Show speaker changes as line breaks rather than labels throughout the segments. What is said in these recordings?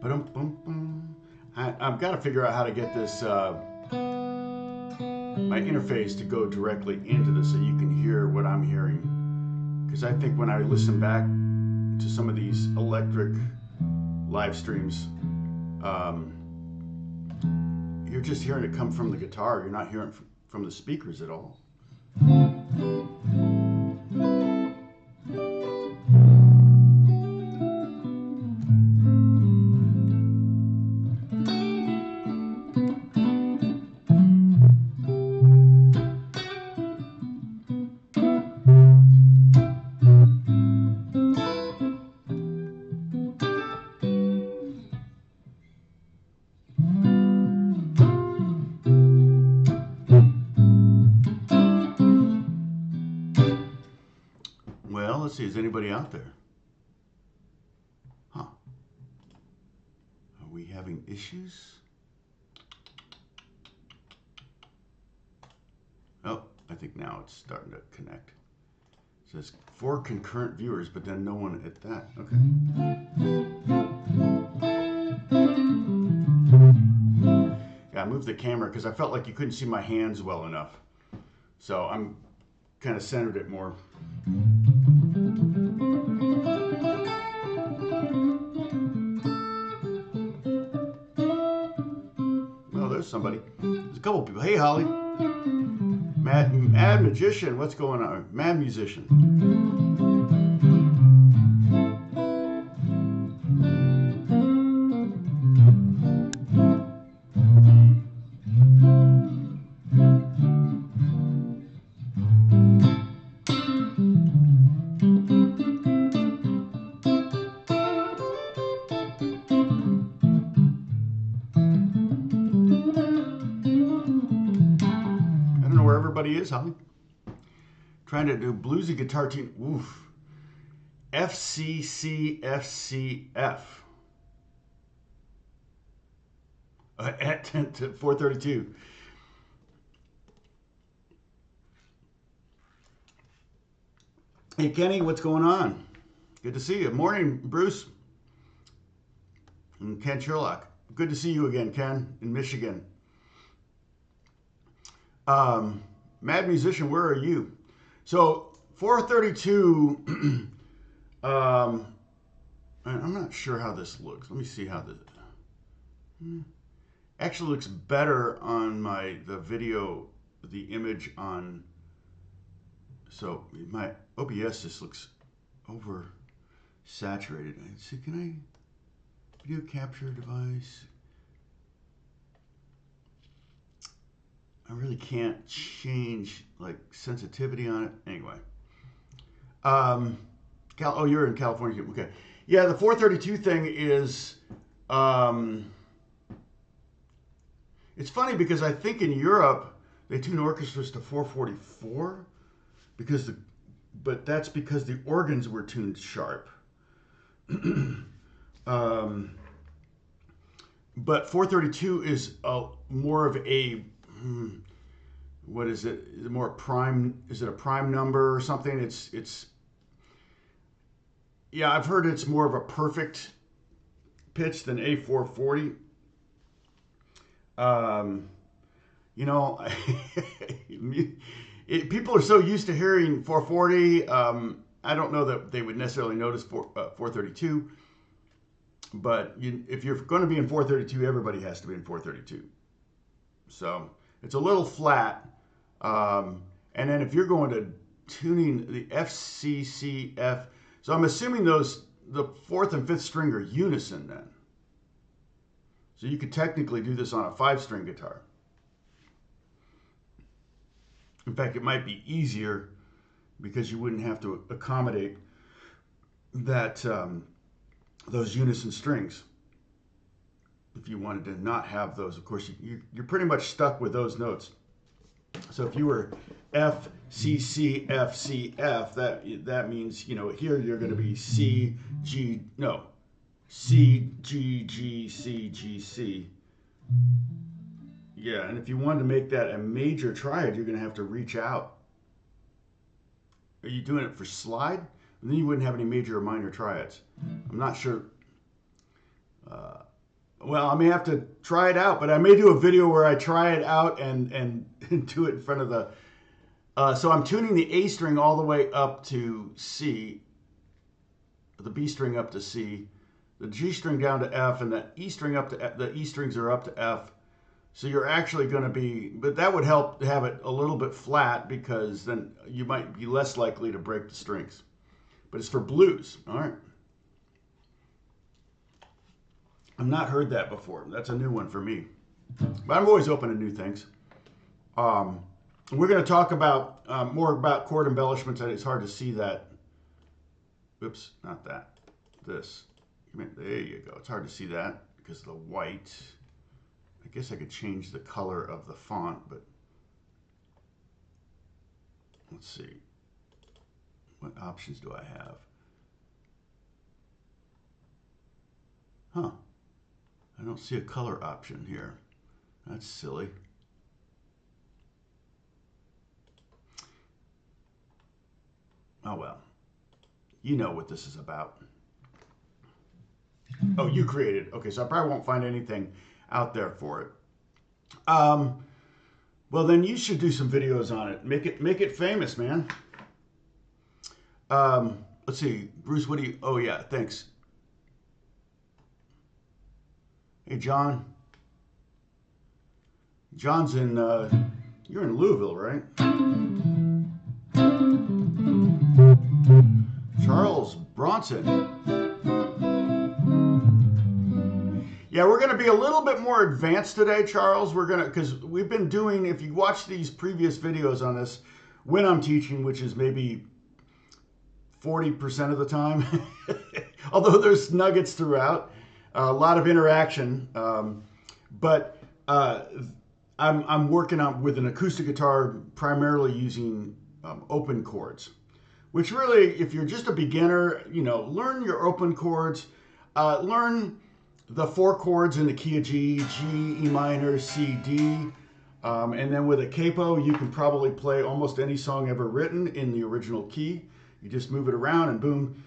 Ba-dum-bum-bum. I've got to figure out how to get this my interface to go directly into this so you can hear what I'm hearing. Because I think when I listen back to some of these electric live streams, um, you're just hearing it come from the guitar. You're not hearing it from the speakers at all. Well, let's see. Is anybody out there? Huh. Are we having issues? Oh, I think now it's starting to connect. It says 4 concurrent viewers, but then no one at that. Okay. Yeah, I moved the camera because I felt like you couldn't see my hands well enough. So I'm kind of centered it more. Well, there's somebody. There's a couple people. Hey, Holly. Mad Magician. What's going on? Mad Musician. Everybody is, Holly. Trying to do bluesy guitar tune. Oof. FCCFCF. At 10 to 432. Hey, Kenny, what's going on? Good to see you. Morning, Bruce. And Ken Sherlock. Good to see you again, Ken, in Michigan. Mad Musician, where are you? So 432, I'm not sure how this looks. Let me see how this actually looks better on the video, the image on. So my OBS just looks over saturated. See, can I video capture device? I really can't change like sensitivity on it. Anyway. Oh, you're in California. Okay. Yeah, the 432 thing is, it's funny because I think in Europe they tune orchestras to 444 but that's because the organs were tuned sharp. But 432 is more of a what is it? Is it more prime? Is it a prime number or something? It's. Yeah, I've heard it's more of a perfect pitch than A440. You know, people are so used to hearing 440. I don't know that they would necessarily notice 432. But if you're going to be in 432, everybody has to be in 432. So it's a little flat. And then if you're going to tuning the FCCF, so I'm assuming the 4th and 5th string are unison then. So you could technically do this on a 5-string guitar. In fact, it might be easier because you wouldn't have to accommodate that those unison strings. If you wanted to not have those, of course, you're pretty much stuck with those notes. So if you were F, C, C, F, C, F, that means, you know, here you're going to be C, G, no, C, G, G, C, G, C. Yeah, and if you wanted to make that a major triad, you're going to have to reach out. Are you doing it for slide? And then you wouldn't have any major or minor triads. I'm not sure. Well, I may have to try it out, but I may do a video where I try it out and do it in front of the. So I'm tuning the A string all the way up to C, the B string up to C, the G string down to F, and the E string up to F, the E strings are up to F. So you're actually going to be, but that would help to have it a little bit flat because then you might be less likely to break the strings. But it's for blues, all right? I've not heard that before. That's a new one for me. But I'm always open to new things. We're going to talk about more about chord embellishments. It's hard to see that. Oops, not that. This. There you go. It's hard to see that because of the white. I guess I could change the color of the font, but let's see. What options do I have? Huh. I don't see a color option here. That's silly. Oh well. You know what this is about. Oh, you created it. Okay, so I probably won't find anything out there for it. Well, then you should do some videos on it. Make it famous, man. Let's see, Bruce. What do you? Oh yeah, thanks. Hey, John. John's in. You're in Louisville, right? Charles Bronson. Yeah, we're going to be a little bit more advanced today, Charles. We're going to, because we've been doing, if you watch these previous videos on this, when I'm teaching, which is maybe 40% of the time, although there's nuggets throughout, a lot of interaction. But I'm working on with an acoustic guitar, primarily using open chords, which really, if you're just a beginner, you know, learn your open chords, learn the 4 chords in the key of G, G, E minor, C, D. And then with a capo, you can probably play almost any song ever written in the original key. You just move it around and boom.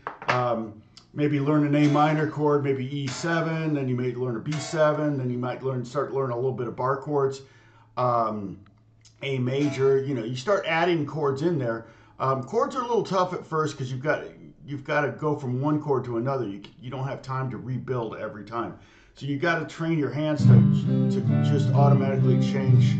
Maybe learn an A minor chord, maybe E7, then you may learn a B7, then you might start to learn a little bit of bar chords. A major, you know, you start adding chords in there. Chords are a little tough at first because you've got to go from one chord to another. You don't have time to rebuild every time. So you got to train your hands to just automatically change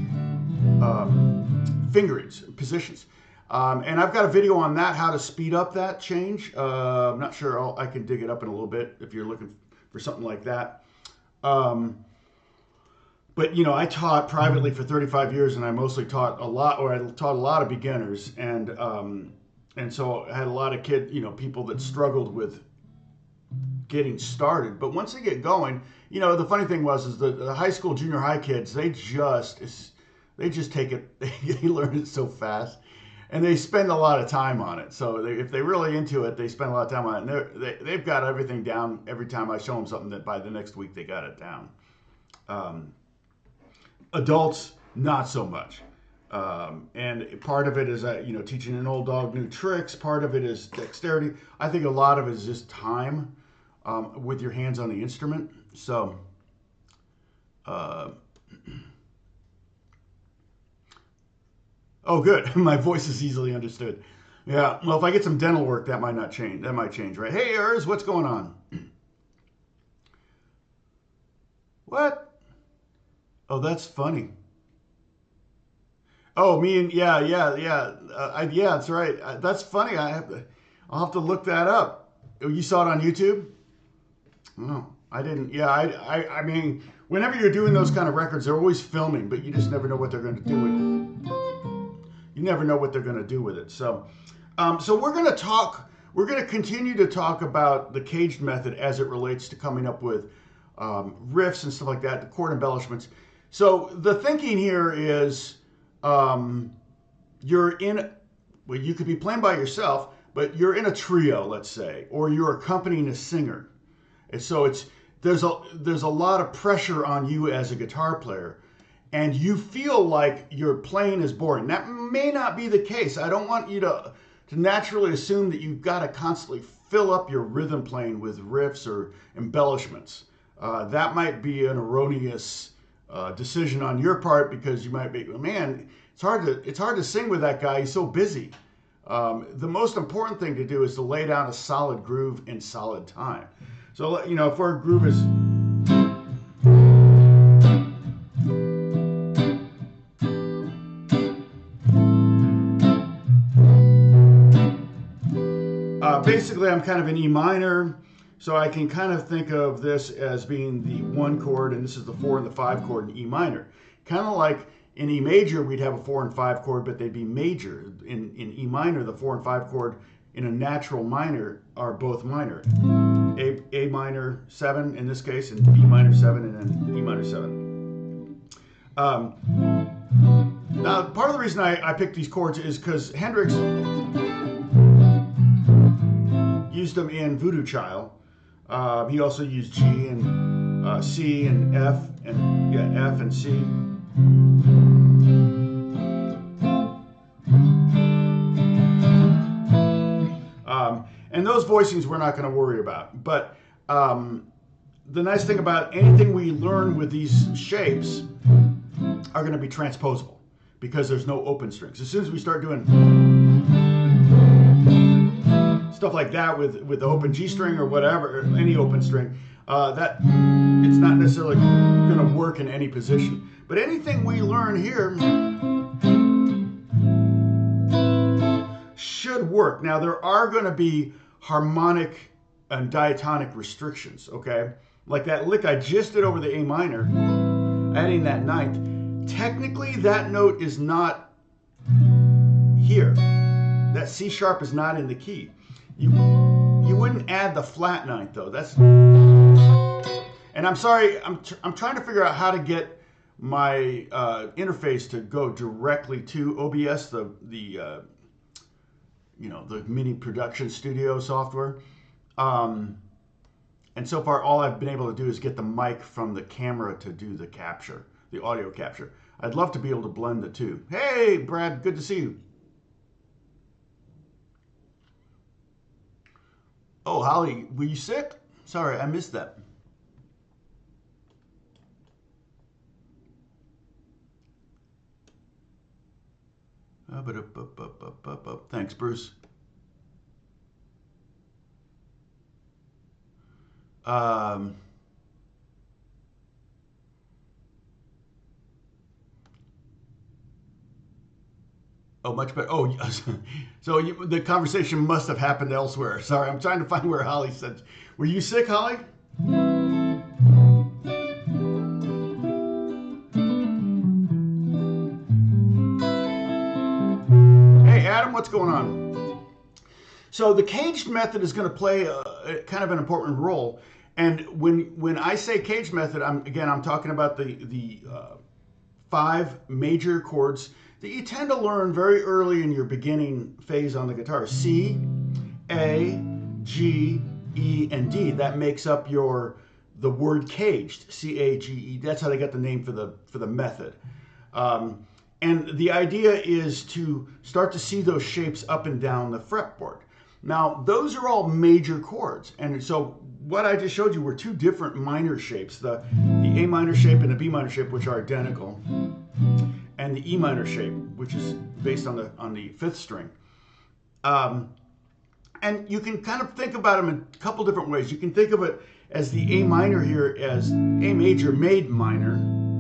fingerings, positions. And I've got a video on that, how to speed up that change. I'm not sure I can dig it up in a little bit if you're looking for something like that. But, you know, I taught privately for 35 years, and I mostly taught a lot, or I taught a lot of beginners. And so I had a lot of people that struggled with getting started. But once they get going, you know, the funny thing is the high school, junior high kids, they just take it, they learn it so fast. And they spend a lot of time on it. So if they're really into it, they spend a lot of time on it. And they've got everything down every time I show them something that by the next week they got it down. Adults, not so much. And part of it is, teaching an old dog new tricks. Part of it is dexterity. I think a lot of it is just time with your hands on the instrument. So, oh, good. My voice is easily understood. Yeah. Well, if I get some dental work, that might not change. That might change, right? Hey, Urs, what's going on? What? Oh, that's funny. Oh, me and yeah, that's right. That's funny. I'll have to look that up. Oh, you saw it on YouTube? No, I didn't. Yeah, I mean, whenever you're doing those kind of records, they're always filming, but you just never know what they're going to do with it. You never know what they're going to do with it. So, we're going to continue to talk about the caged method as it relates to coming up with riffs and stuff like that, the chord embellishments. So the thinking here is you could be playing by yourself, but you're in a trio, let's say, or you're accompanying a singer. And so there's a lot of pressure on you as a guitar player, and you feel like your playing is boring. That may not be the case. I don't want you to naturally assume that you've got to constantly fill up your rhythm playing with riffs or embellishments. that might be an erroneous decision on your part, because you might be, man, it's hard to sing with that guy. He's so busy. The most important thing to do is to lay down a solid groove in solid time. So, you know, if our groove is basically, I'm kind of in E minor, so I can kind of think of this as being the 1 chord, and this is the 4 and the 5 chord in E minor. Kind of like in E major, we'd have a 4 and 5 chord, but they'd be major. In E minor, the 4 and 5 chord in a natural minor are both minor. A minor 7 in this case, and B minor 7, and then E minor 7. Now, part of the reason I picked these chords is because Hendrix used them in Voodoo Child. He also used G and C and F and F and C. And those voicings we're not going to worry about. But the nice thing about anything we learn with these shapes are going to be transposable, because there's no open strings. As soon as we start doing stuff like that with the open G string or whatever, or any open string, that it's not necessarily going to work in any position. But anything we learn here should work. Now, there are going to be harmonic and diatonic restrictions, okay? Like that lick I just did over the A minor, adding that ninth. Technically, that note is not here. That C sharp is not in the key. You wouldn't add the flat ninth though. That's, and I'm sorry, I'm trying to figure out how to get my interface to go directly to OBS, the you know, the mini production studio software. And so far, all I've been able to do is get the mic from the camera to do the capture, the audio capture. I'd love to be able to blend the two. Hey, Brad, good to see you. Oh, Holly, were you sick? Sorry, I missed that. Thanks, Bruce. Oh, much better. Oh, so the conversation must have happened elsewhere. Sorry, I'm trying to find where Holly said. Were you sick, Holly? Hey, Adam, what's going on? So the caged method is going to play kind of an important role. And when I say caged method, I'm talking about the 5 major chords that you tend to learn very early in your beginning phase on the guitar. C, A, G, E, and D. That makes up the word caged. C, A, G, E. That's how they got the name for the method. And the idea is to start to see those shapes up and down the fretboard. Now, those are all major chords. And so what I just showed you were 2 different minor shapes, the A minor shape and the B minor shape, which are identical, and the E minor shape, which is based on the 5th string. And you can kind of think about them in a couple different ways. You can think of it as the A minor here as A major made minor.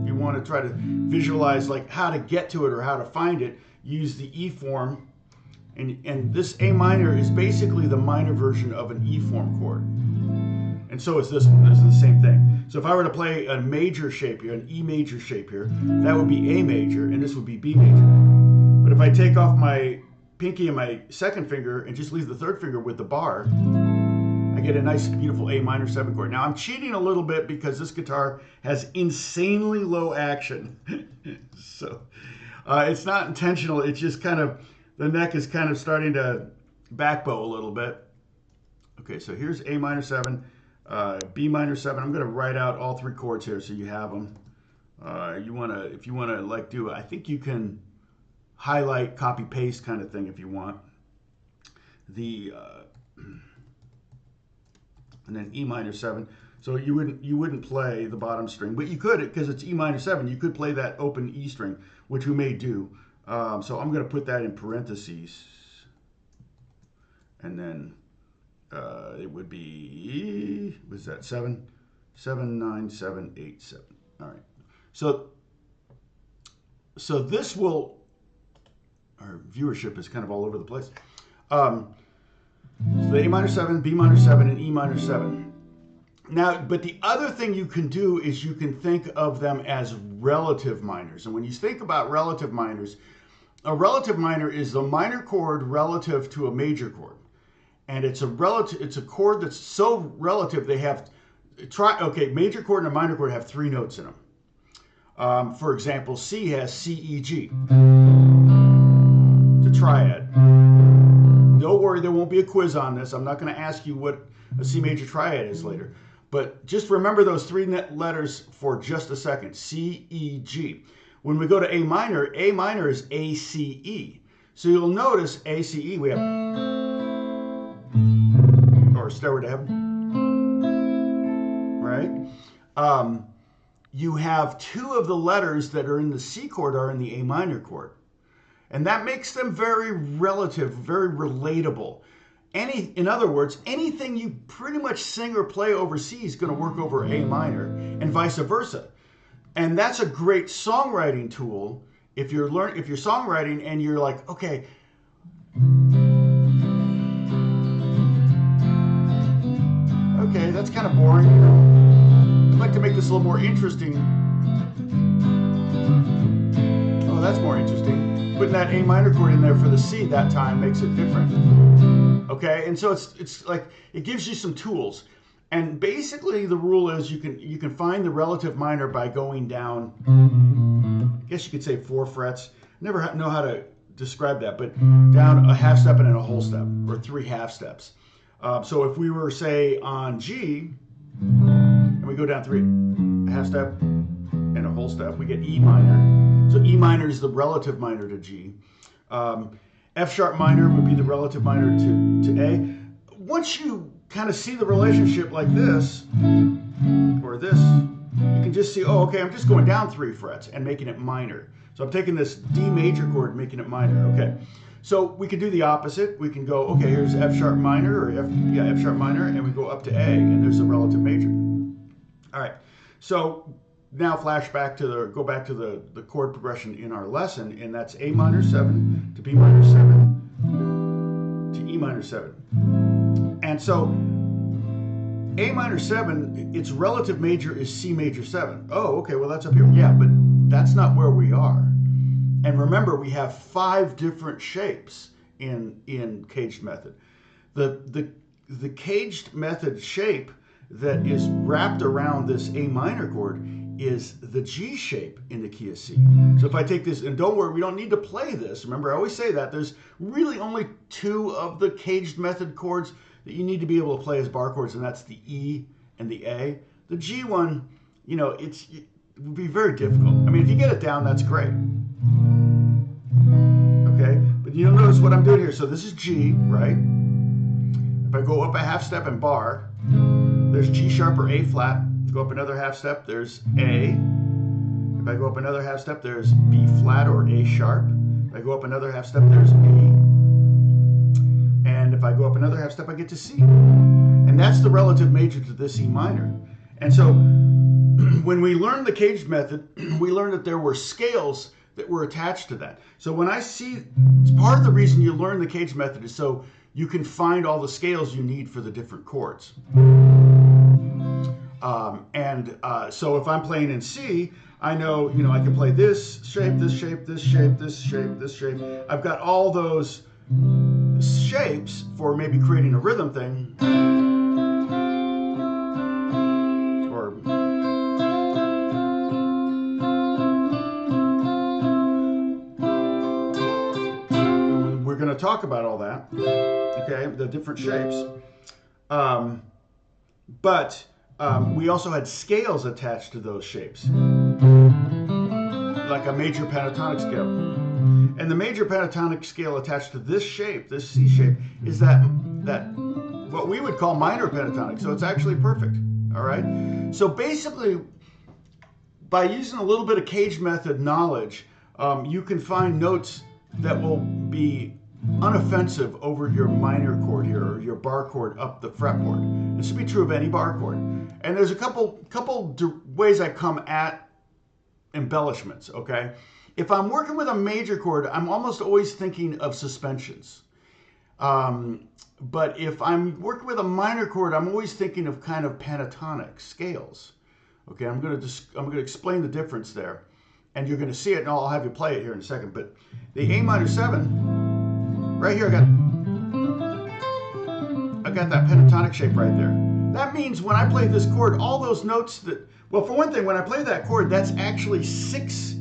You want to try to visualize like how to get to it or how to find it. Use the E form. And this A minor is basically the minor version of an E form chord. And so is this one. This is the same thing. So if I were to play a major shape here, an E major shape here, that would be A major, and this would be B major. But if I take off my pinky and my 2nd finger and just leave the 3rd finger with the bar, I get a nice, beautiful A minor 7 chord. Now I'm cheating a little bit because this guitar has insanely low action. So it's not intentional. It's just kind of, the neck is kind of starting to back bow a little bit. Okay, so here's A minor 7, B minor 7. I'm going to write out all 3 chords here so you have them. If you want to like do it, I think you can highlight, copy, paste kind of thing if you want. and then E minor 7. So you wouldn't play the bottom string, but you could, because it's E minor 7. You could play that open E string, which we may do. So I'm going to put that in parentheses, and then it would be, was that 7, 7, 9, 7, 8, 7. All right. So this will, our viewership is kind of all over the place. So the A minor 7, B minor 7, and E minor 7. Now, but the other thing you can do is you can think of them as relative minors. And when you think about relative minors, a relative minor is the minor chord relative to a major chord. And it's a chord that's so relative they have, major chord and a minor chord have 3 notes in them. For example, C has C, E, G. The triad. Don't worry, there won't be a quiz on this. I'm not going to ask you what a C major triad is later. But just remember those 3 letters for just a second. C, E, G. When we go to A minor is A, C, E. So you'll notice A, C, E, we have, or Stairway to Heaven, right? You have 2 of the letters that are in the C chord are in the A minor chord. And that makes them very relative, very relatable. In other words, anything you pretty much sing or play over C is going to work over A minor, and vice versa. And that's a great songwriting tool if you're songwriting and you're like, okay, that's kind of boring. I'd like to make this a little more interesting. Oh, that's more interesting. Putting that A minor chord in there for the C that time makes it different. Okay, and so it's like it gives you some tools. And basically the rule is you can find the relative minor by going down, I guess you could say 4 frets. Never know how to describe that, but down a half step and then a whole step, or 3 half steps. So if we were, say, on G, and we go down 3, a half step and a whole step, we get E minor. So E minor is the relative minor to G. F sharp minor would be the relative minor to A. Once you kind of see the relationship like this, or this, you can just see, oh, okay, I'm just going down 3 frets and making it minor. So I'm taking this D major chord and making it minor, okay. So we can do the opposite. We can go, okay, here's F sharp minor, or F sharp minor, and we go up to A, and there's a relative major. All right, so now go back to the chord progression in our lesson, and that's A minor 7 to B minor 7 to E minor 7. And so A minor 7, its relative major is C major 7. Oh, okay, well that's up here. Yeah, but that's not where we are. And remember, we have 5 different shapes in caged method. The caged method shape that is wrapped around this A minor chord is the G shape in the key of C. So if I take this, and don't worry, we don't need to play this. Remember, I always say that. There's really only 2 of the caged method chords that you need to be able to play as bar chords, and that's the E and the A. The G one, you know, it would be very difficult. I mean, if you get it down, that's great. Okay, but you'll notice what I'm doing here. So this is G, right? If I go up a half step and bar, there's G sharp or A flat. Go up another half step, there's A. If I go up another half step, there's B flat or A sharp. If I go up another half step, there's B. And if I go up another half step, I get to C. And that's the relative major to this E minor. And so when we learned the caged method, we learned that there were scales that were attached to that. So when I see, it's part of the reason you learn the caged method is so you can find all the scales you need for the different chords. So if I'm playing in C, I know, you know, I can play this shape, this shape, this shape, this shape, this shape. I've got all those shapes for maybe creating a rhythm thing. Or we're going to talk about all that, okay, the different shapes. We also had scales attached to those shapes, like a major pentatonic scale. And the major pentatonic scale attached to this shape, this C shape, is that what we would call minor pentatonic. So it's actually perfect. All right. So basically, by using a little bit of cage method knowledge, you can find notes that will be unoffensive over your minor chord here, or your bar chord up the fretboard. This would be true of any bar chord. And there's a couple ways I come at embellishments, okay? If I'm working with a major chord, I'm almost always thinking of suspensions. But if I'm working with a minor chord, I'm always thinking of kind of pentatonic scales. Okay, I'm gonna explain the difference there, and you're gonna see it, and I'll have you play it here in a second. But the A minor 7, right here, I got that pentatonic shape right there. That means when I play this chord, all those notes that, well, for one thing, when I play that chord, that's actually 6.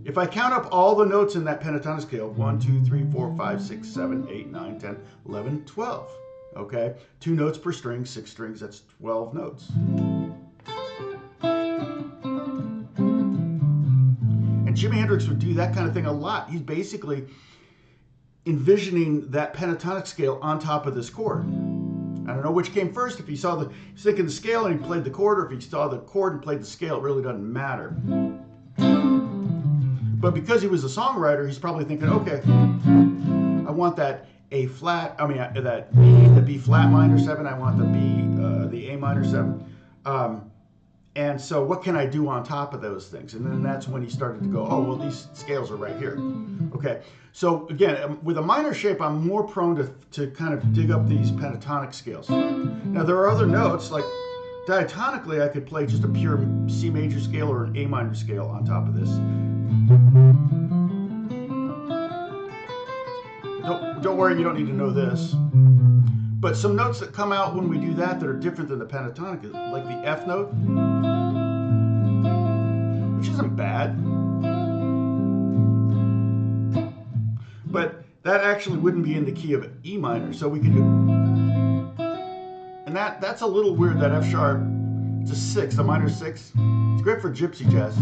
If I count up all the notes in that pentatonic scale, 1, 2, 3, 4, 5, 6, 7, 8, 9, 10, 11, 12. Okay, 2 notes per string, 6 strings, that's 12 notes. And Jimi Hendrix would do that kind of thing a lot. He's basically envisioning that pentatonic scale on top of this chord. I don't know which came first. If he saw he's thinking the scale and he played the chord, or if he saw the chord and played the scale, it really doesn't matter. But because he was a songwriter, he's probably thinking, okay, I want that A flat, that the B flat minor 7, I want the A minor 7. And so what can I do on top of those things? And then that's when he started to go, oh, well, these scales are right here. Okay, so again, with a minor shape, I'm more prone to kind of dig up these pentatonic scales. Now, there are other notes, like diatonically, I could play just a pure C major scale or an A minor scale on top of this. Don't worry, you don't need to know this. But some notes that come out when we do that are different than the pentatonic, like the F note, which isn't bad. But that actually wouldn't be in the key of E minor, so we could do, and that's a little weird, that F sharp. It's a 6, a minor 6. It's great for gypsy jazz.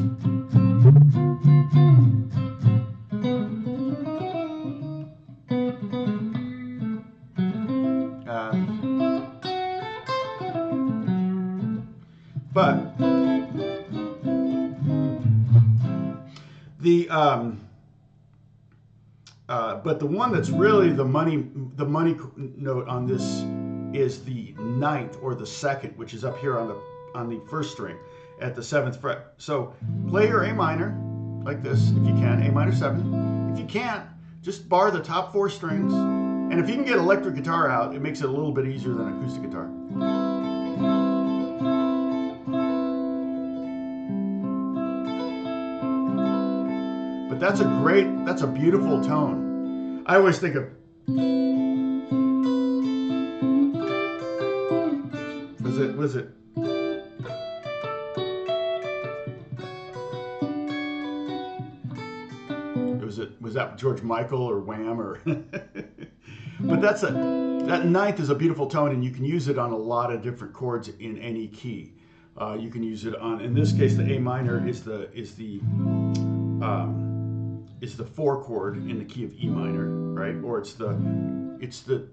But the one that's really the money note on this is the 9th or the 2nd, which is up here on the 1st string at the 7th fret. So play your A minor like this if you can, A minor 7. If you can't, just bar the top 4 strings. And if you can get electric guitar out, it makes it a little bit easier than acoustic guitar. But that's a beautiful tone. I always think of, was it? Was that George Michael or Wham or? But that 9th is a beautiful tone, and you can use it on a lot of different chords in any key. You can use it on, in this case, the A minor is the 4 chord in the key of E minor, right? Or it's the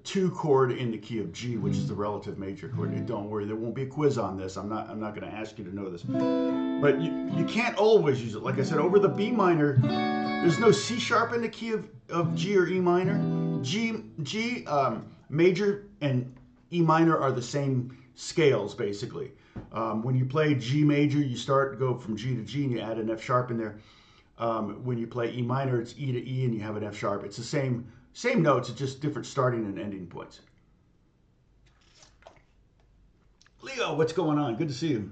2 chord in the key of G, which is the relative major chord. Don't worry, there won't be a quiz on this. I'm not going to ask you to know this. But you can't always use it. Like I said, over the B minor, there's no C sharp in the key of G or E minor. G major and E minor are the same scales, basically. When you play G major, you go from G to G and you add an F sharp in there. When you play E minor, it's E to E and you have an F sharp. It's the same notes, it's just different starting and ending points. Leo, what's going on? Good to see you.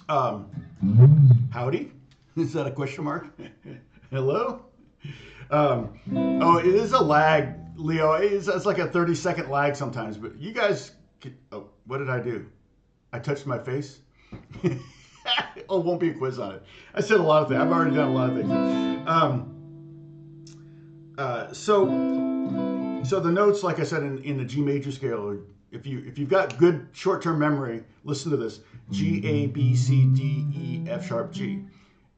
Howdy? Is that a question mark? Hello? Oh, it is a lag, Leo. It's like a 30-second lag sometimes, but you guys, oh, what did I do? I touched my face? Oh, won't be a quiz on it. I said a lot of things. I've already done a lot of things. So the notes, like I said, in the G major scale, if you've got good short-term memory, listen to this: G, A, B, C, D, E, F sharp, G,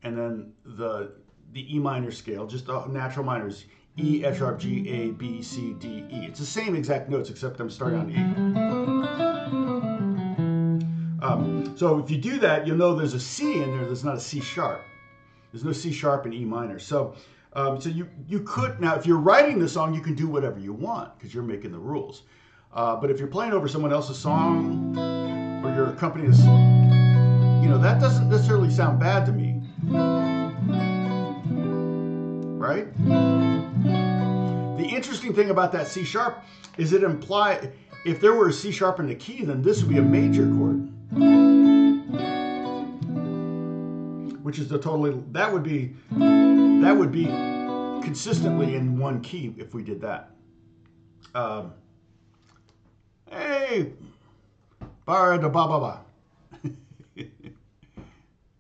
and then the E minor scale, just the natural minors: E, F sharp, G, A, B, C, D, E. It's the same exact notes except I'm starting on E. So if you do that, you'll know there's a C in there. There's not a C sharp. There's no C sharp and E minor. So you could, now if you're writing the song, you can do whatever you want because you're making the rules. But if you're playing over someone else's song or you're accompanying this, that doesn't necessarily sound bad to me. Right? The interesting thing about that C sharp is it implies if there were a C sharp in the key, then this would be a major chord. Which is that would be consistently in one key if we did that. Hey, bar da ba ba ba.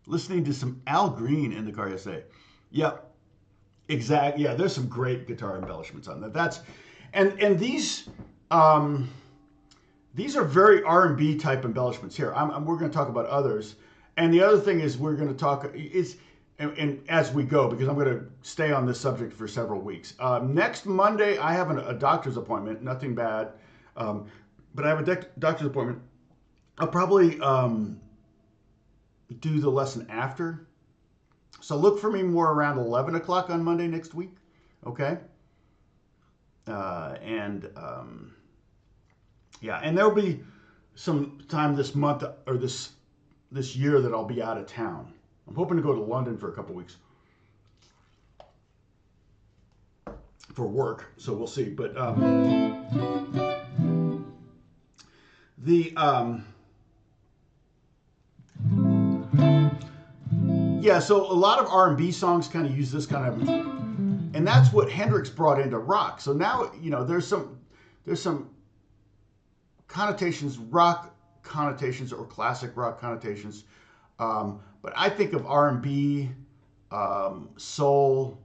Listening to some Al Green in the car yesterday. Yep, exactly. Yeah, there's some great guitar embellishments on that. And these are very R&B type embellishments. Here, we're going to talk about others. And the other thing is we're going to talk and as we go, because I'm going to stay on this subject for several weeks. Next Monday, I have a doctor's appointment. Nothing bad, but I have a doctor's appointment. I'll probably do the lesson after. So look for me more around 11 o'clock on Monday next week. Okay. Yeah, and there'll be some time this month or this year that I'll be out of town. I'm hoping to go to London for a couple weeks for work, so we'll see. But yeah, so a lot of R&B songs kind of use this kind of, and that's what Hendrix brought into rock. So now there's some connotations, rock connotations or classic rock connotations, but I think of R&B, soul,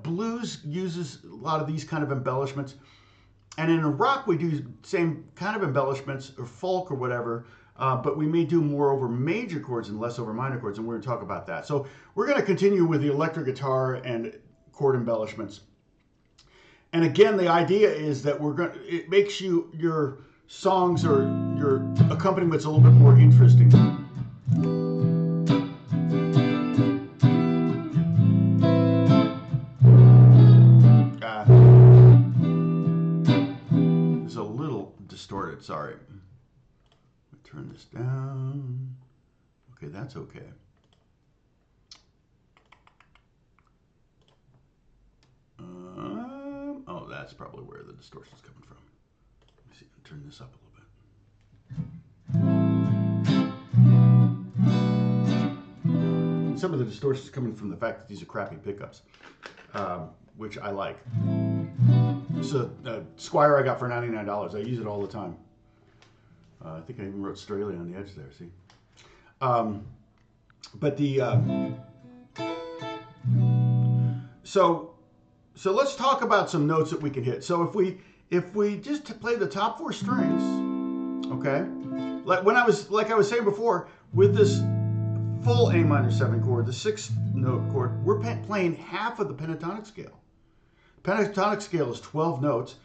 blues uses a lot of these kind of embellishments, and in rock we do same kind of embellishments or folk or whatever, but we may do more over major chords and less over minor chords, and we're going to talk about that. So we're going to continue with the electric guitar and chord embellishments. And again, the idea is that it makes your songs or your accompaniments a little bit more interesting. It's a little distorted, sorry. Turn this down. Okay, that's okay. Oh, that's probably where the distortion's coming from. Let me see, turn this up a little bit. Some of the distortion's coming from the fact that these are crappy pickups, which I like. It's a Squire I got for $99. I use it all the time. I think I even wrote Strahle on the edge there, see? But so let's talk about some notes that we can hit. So if we just play the top 4 strings, okay? Like I was saying before, with this full A minor 7 chord, the 6th note chord, we're playing half of the pentatonic scale. Pentatonic scale is 12 notes.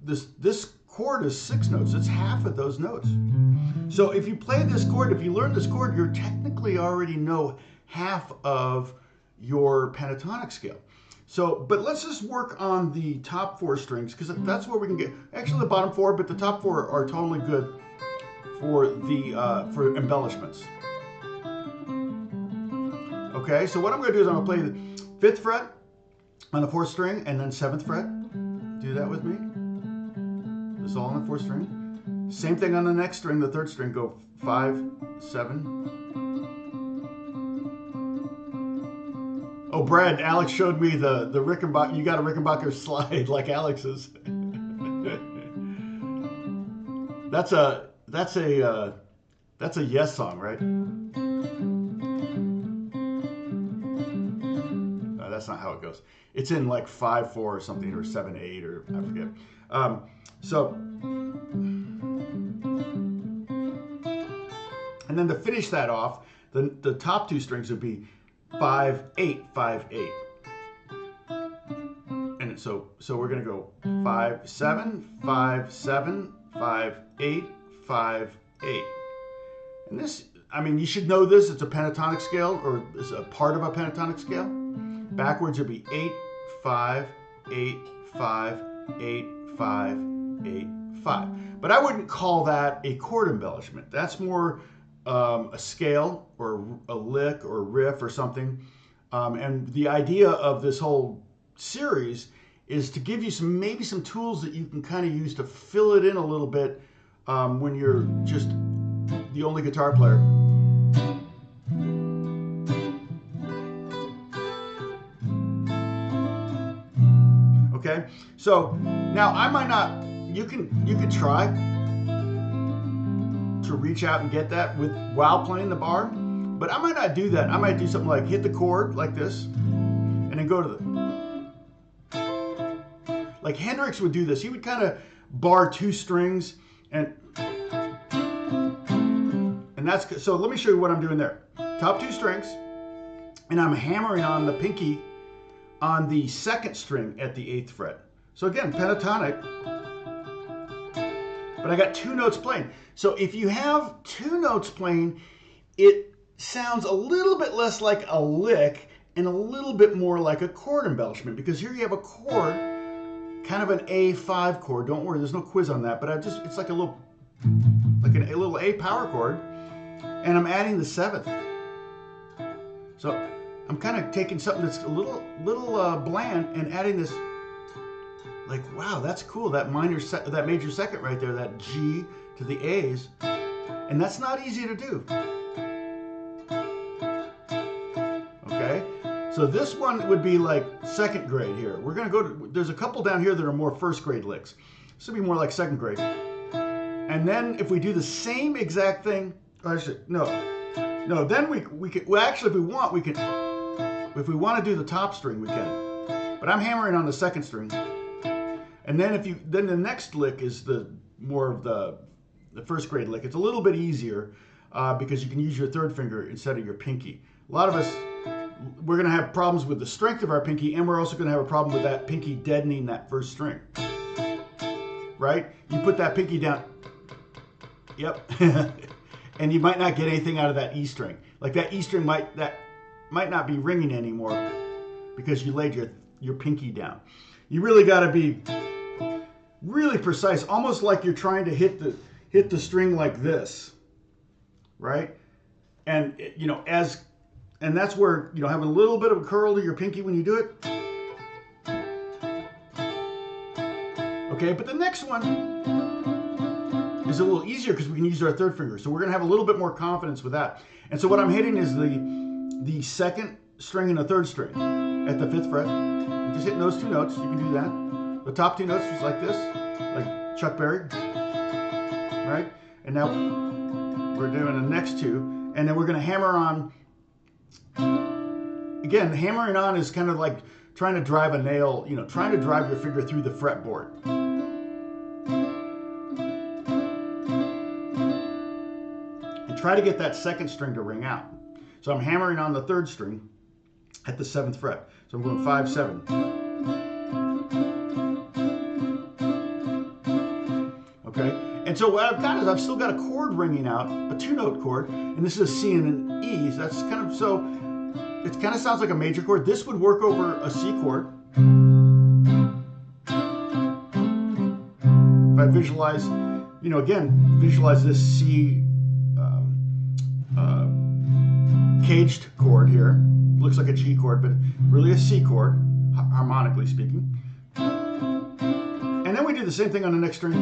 This chord is 6 notes. It's half of those notes. So if you play this chord, if you learn this chord, you technically already know half of your pentatonic scale. So, but let's just work on the top 4 strings because that's where we can get, actually the bottom 4, but the top 4 are totally good for for embellishments. Okay, so what I'm going to do is I'm going to play the 5th fret on the 4th string and then 7th fret. Do that with me. This is all on the 4th string. Same thing on the next string, the 3rd string. Go 5, 7. Oh, Brad, Alex showed me the Rickenbacker. You got a Rickenbacker slide like Alex's. That's a Yes song, right? No, that's not how it goes. It's in like 5/4 or something, or 7/8, or I forget. And then to finish that off, the top 2 strings would be 5/8, 5/8. And so we're going to go 5, 7, 5, 7, 5, 8, 5, 8. And this, I mean, you should know this. It's a pentatonic scale, or it's a part of a pentatonic scale. Backwards would be 8, 5, 8, 5, 8, 5, 8, 5. But I wouldn't call that a chord embellishment. That's more a scale or a lick or riff or something. And the idea of this whole series is to give you maybe some tools that you can kind of use to fill it in a little bit when you're just the only guitar player. Okay, so now I might not. You can try to reach out and get that while playing the bar, but I might not do that. I might do something like hit the chord like this, and then go to like Hendrix would do this. He would kind of bar 2 strings, and that's so. Let me show you what I'm doing there. Top 2 strings, and I'm hammering on the pinky on the 2nd string at the 8th fret. So again, pentatonic, but I got 2 notes playing. So if you have 2 notes playing, it sounds a little bit less like a lick and a little bit more like a chord embellishment, because here you have a chord, kind of an A5 chord. Don't worry, there's no quiz on that, but it's like a little A power chord, and I'm adding the 7th. So I'm kind of taking something that's a little bland and adding this. Like, wow, that's cool. That major 2nd right there, that G to the A's, and that's not easy to do. Okay, so this one would be like 2nd grade here. We're gonna go to. There's a couple down here that are more 1st grade licks. This would be more like 2nd grade. And then if we do the same exact thing, actually, no. Then we can. Well, actually, if we want, we can. If we want to do the top string, we can. But I'm hammering on the 2nd string. And then then the next lick is more of the 1st grade lick. It's a little bit easier because you can use your 3rd finger instead of your pinky. A lot of us, we're going to have problems with the strength of our pinky, and we're also going to have a problem with that pinky deadening that 1st string. Right? You put that pinky down. Yep. And you might not get anything out of that E string. Like that E string might not be ringing anymore because you laid your pinky down. You really got to be really precise, almost like you're trying to hit the string like this, right? And and that's where having a little bit of a curl to your pinky when you do it. Okay, but the next one is a little easier because we can use our 3rd finger, so we're gonna have a little bit more confidence with that. And so what I'm hitting is the 2nd string and the 3rd string at the 5th fret. I'm just hitting those 2 notes. You can do that. The top 2 notes is like this, like Chuck Berry, right? And now we're doing the next 2, and then we're going to hammer on. Again, hammering on is kind of like trying to drive a nail, trying to drive your finger through the fretboard. And try to get that 2nd string to ring out. So I'm hammering on the 3rd string at the 7th fret. So I'm going 5, 7. Okay, and so what I've got is I've still got a chord ringing out, a 2-note chord, and this is a C and an E. So that's kind of, so it kind of sounds like a major chord. This would work over a C chord. If I visualize, again, visualize this C caged chord here. Looks like a G chord, but really a C chord, harmonically speaking. And then we do the same thing on the next string.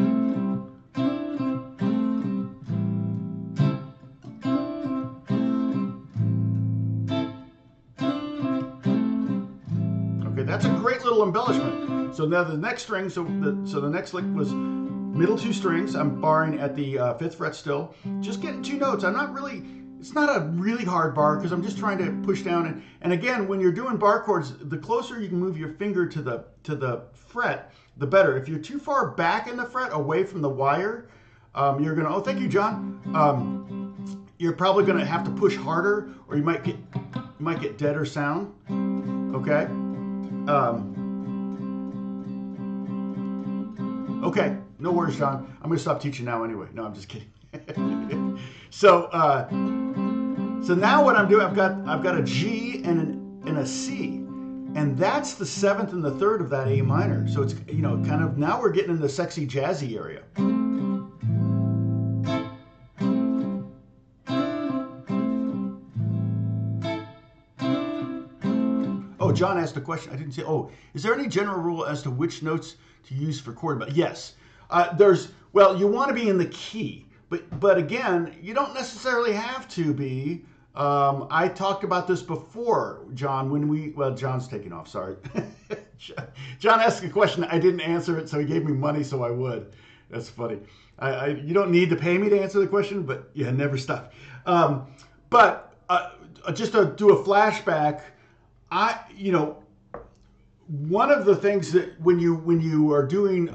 Okay, that's a great little embellishment. So now the next string, so the next lick was middle 2 strings. I'm barring at the 5th fret still, just getting 2 notes. It's not a really hard bar because I'm just trying to push down. And again, when you're doing bar chords, the closer you can move your finger to the fret, the better. If you're too far back in the fret, away from the wire, you're gonna. Oh, thank you, John. You're probably gonna have to push harder, or you might get deader sound. Okay. Okay, no worries, John. I'm going to stop teaching now anyway. No, I'm just kidding. So now what I'm doing, I've got a G and a C, and that's the 7th and the 3rd of that A minor. So it's, you know, kind of, now we're getting in the sexy jazzy area. Oh, John asked a question. I didn't say. Oh, is there any general rule as to which notes to use for chord? But yes, well, you want to be in the key, but again, you don't necessarily have to be. I talked about this before, John, John's taking off, sorry. John asked a question, I didn't answer it, so he gave me money so I would. That's funny. You don't need to pay me to answer the question, but yeah, never stop. Just to do a flashback, one of the things that when you are doing,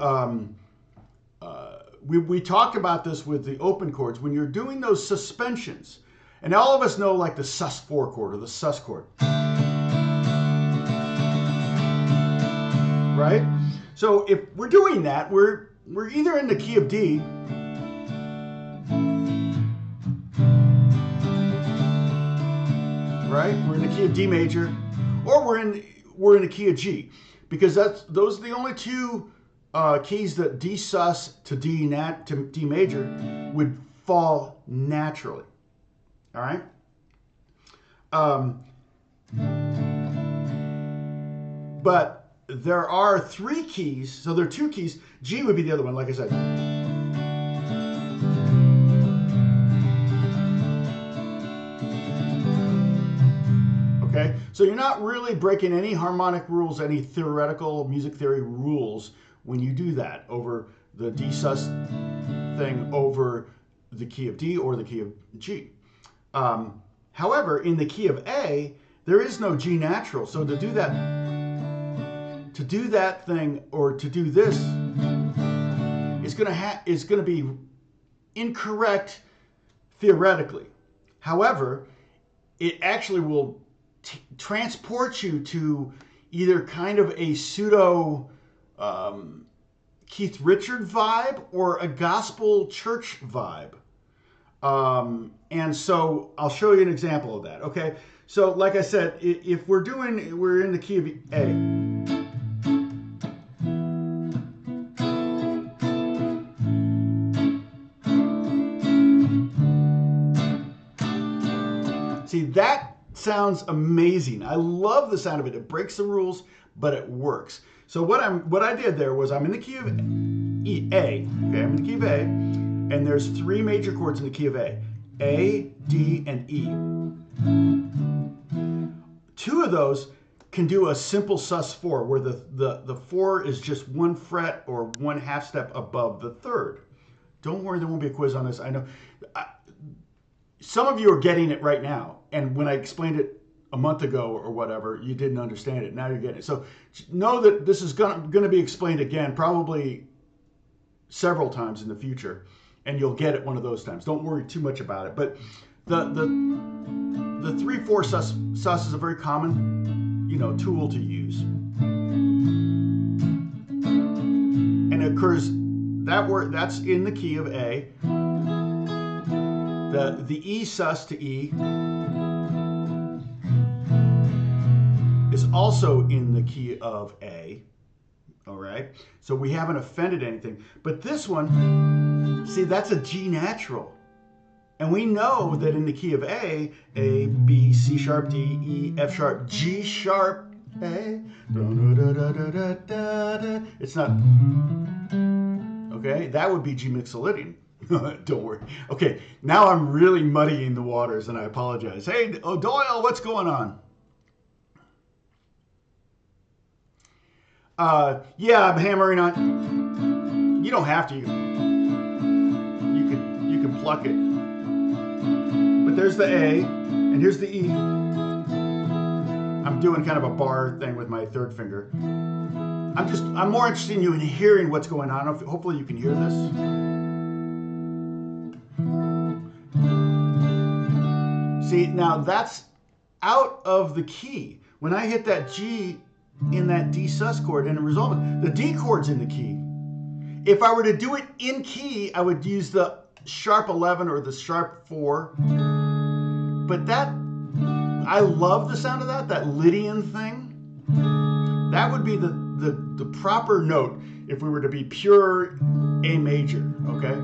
we talked about this with the open chords, when you're doing those suspensions, and all of us know like the sus4 chord or the sus chord, right? So if we're doing that, we're either in the key of D, right? We're in the key of D major, or we're in the key of G, because those are the only two keys that D sus to D major would fall naturally. All right. But there are 3 keys, so there are 2 keys. G would be the other one, like I said. Okay, so you're not really breaking any harmonic rules, any theoretical music theory rules when you do that over the D sus thing over the key of D or the key of G. However, in the key of A, there is no G natural. So to do that thing or to do this is going to be incorrect theoretically. However, it actually will transport you to either kind of a pseudo Keith Richard vibe or a gospel church vibe. And so I'll show you an example of that. Okay, so like I said, if we're in the key of A. See, that sounds amazing. I love the sound of it. It breaks the rules, but it works. So what I did there was I'm in the key of A. Okay, I'm in the key of A, and there's 3 major chords in the key of A: A, D, and E. 2 of those can do a simple sus4, where the 4 is just 1 fret or 1 half step above the 3rd. Don't worry, there won't be a quiz on this. I know some of you are getting it right now, and when I explained it a month ago or whatever, you didn't understand it. Now you're getting it. So know that this is going to be explained again, probably several times in the future, and you'll get it one of those times. Don't worry too much about it. But the 3/4 sus is a very common, tool to use, and it occurs that's in the key of A. The E sus to E is also in the key of A. All right, so we haven't offended anything. But this one, see, that's a G natural. And we know that in the key of A, B, C sharp, D, E, F sharp, G sharp, A. It's not, okay, that would be G mixolydian. Don't worry. Okay, now I'm really muddying the waters, and I apologize. Hey, Doyle, what's going on? Yeah, I'm hammering on. You don't have to. You can pluck it. But there's the A, and here's the E. I'm doing kind of a bar thing with my 3rd finger. I'm more interested in you in hearing what's going on. Hopefully you can hear this. See, now that's out of the key. When I hit that G in that D sus chord and resolve it, the D chord's in the key. If I were to do it in key, I would use the sharp 11 or the sharp 4. But that, I love the sound of that Lydian thing. That would be the proper note if we were to be pure A major, okay?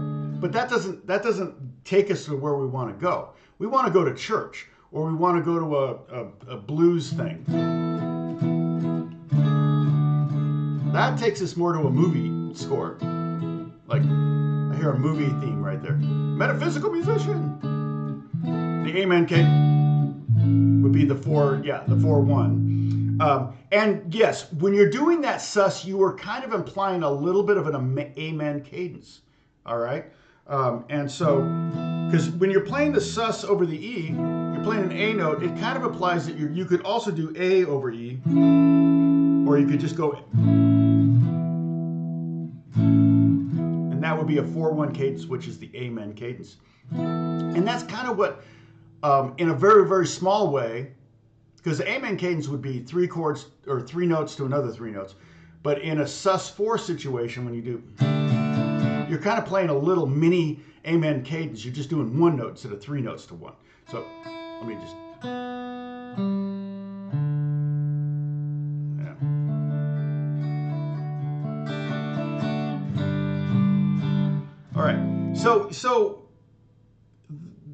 But that doesn't take us to where we want to go. We want to go to church, or we want to go to a blues thing. That takes us more to a movie score. Like, I hear a movie theme right there. Metaphysical musician. The Amen cadence would be the 4, yeah, the 4-1. And yes, when you're doing that sus, you are kind of implying a little bit of an amen cadence. All right? And so, because when you're playing the sus over the E, you're playing an A note, it kind of implies that you could also do A over E, or you could just go, and that would be a 4-1 cadence, which is the amen cadence. And that's kind of what, in a very, very small way, because the amen cadence would be 3 chords or 3 notes to another 3 notes. But in a sus4 situation, when you do, you're kind of playing a little mini amen cadence. You're just doing 1 note instead of 3 notes to 1. So let me just, yeah. All right. So